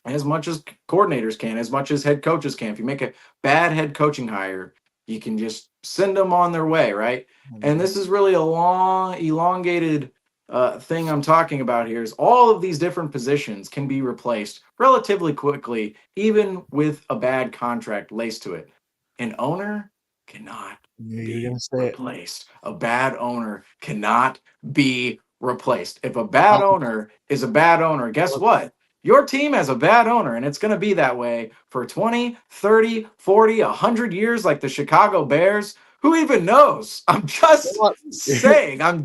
as much as coordinators can, as much as head coaches can. If you make a bad head coaching hire, you can just send them on their way, right? And this is really a long, elongated thing I'm talking about here is all of these different positions can be replaced relatively quickly, even with a bad contract laced to it. An owner cannot be replaced. A bad owner cannot be replaced. If a bad owner is a bad owner, guess what? Your team has a bad owner, and it's going to be that way for 20, 30, 40, 100 years like the Chicago Bears. Who even knows? I'm just saying. I'm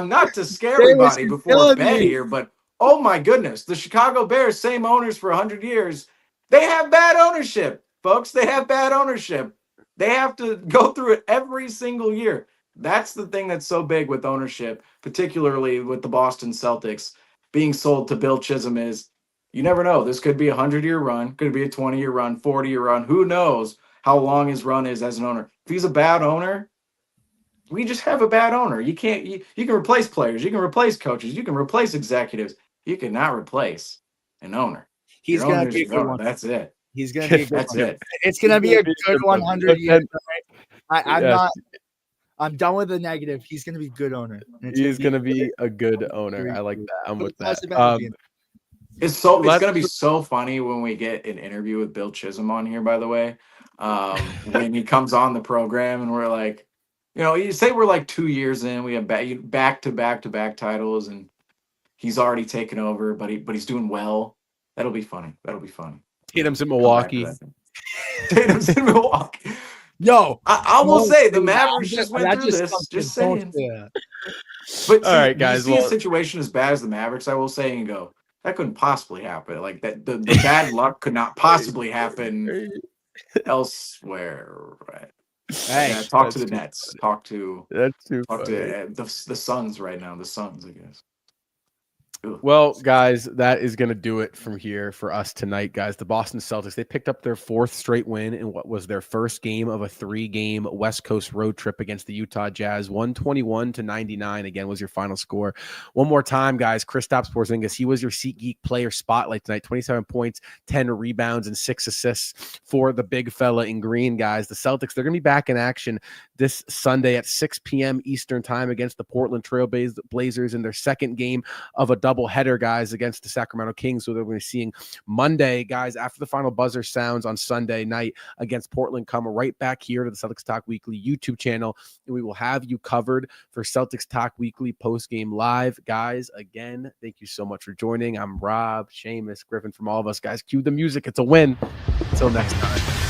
not to scare everybody before bed here, but oh my goodness, the Chicago Bears, same owners for 100 years, they have bad ownership, folks. They have bad ownership. They have to go through it every single year. That's the thing that's so big with ownership, particularly with the Boston Celtics being sold to Bill Chisholm is you never know. This could be a 100-year run, could be a 20-year run, 40-year run. Who knows how long his run is as an owner? If he's a bad owner, we just have a bad owner. You can't. You can replace players. You can replace coaches. You can replace executives. You cannot replace an owner. He's going to be a good one. That's it. He's going to be a good That's one. it. It's going to be a good 100 years. I'm done with the negative. He's going to be a good owner. He's going to be a good owner. I like that. I'm with that. It's going to be so funny when we get an interview with Bill Chisholm on here, by the way, when he comes on the program and we're like, you say we're like 2 years in, we have back-to-back titles and he's already taken over, but he's doing well. That'll be funny. Tatum's in Milwaukee. No, I will say the Mavericks just went through this. Just saying. But all right, guys. You see a situation as bad as the Mavericks, I will say, and go, that couldn't possibly happen. Like that, the bad luck could not possibly happen elsewhere, right? Hey, talk to that's the too Nets. funny. Talk to That's too talk funny. to the Suns right now. The Suns, I guess. Ugh. Well, guys, that is going to do it from here for us tonight, guys. The Boston Celtics, they picked up their 4th straight win in what was their first game of a 3-game West Coast road trip against the Utah Jazz. 121-99, again, was your final score. One more time, guys, Kristaps Porzingis, he was your SeatGeek player spotlight tonight. 27 points, 10 rebounds, and 6 assists for the big fella in green, guys. The Celtics, they're going to be back in action this Sunday at 6 p.m. Eastern time against the Portland Trail Blazers in their second game of a double header, guys, against the Sacramento Kings. So they're going to be seeing Monday, guys, after the final buzzer sounds on Sunday night against Portland. Come right back here to the Celtics Talk Weekly YouTube channel, and we will have you covered for Celtics Talk Weekly post-game live. Guys, again, thank you so much for joining. I'm Rob, Seamus, Griffin, from all of us, guys. Cue the music. It's a win. Until next time.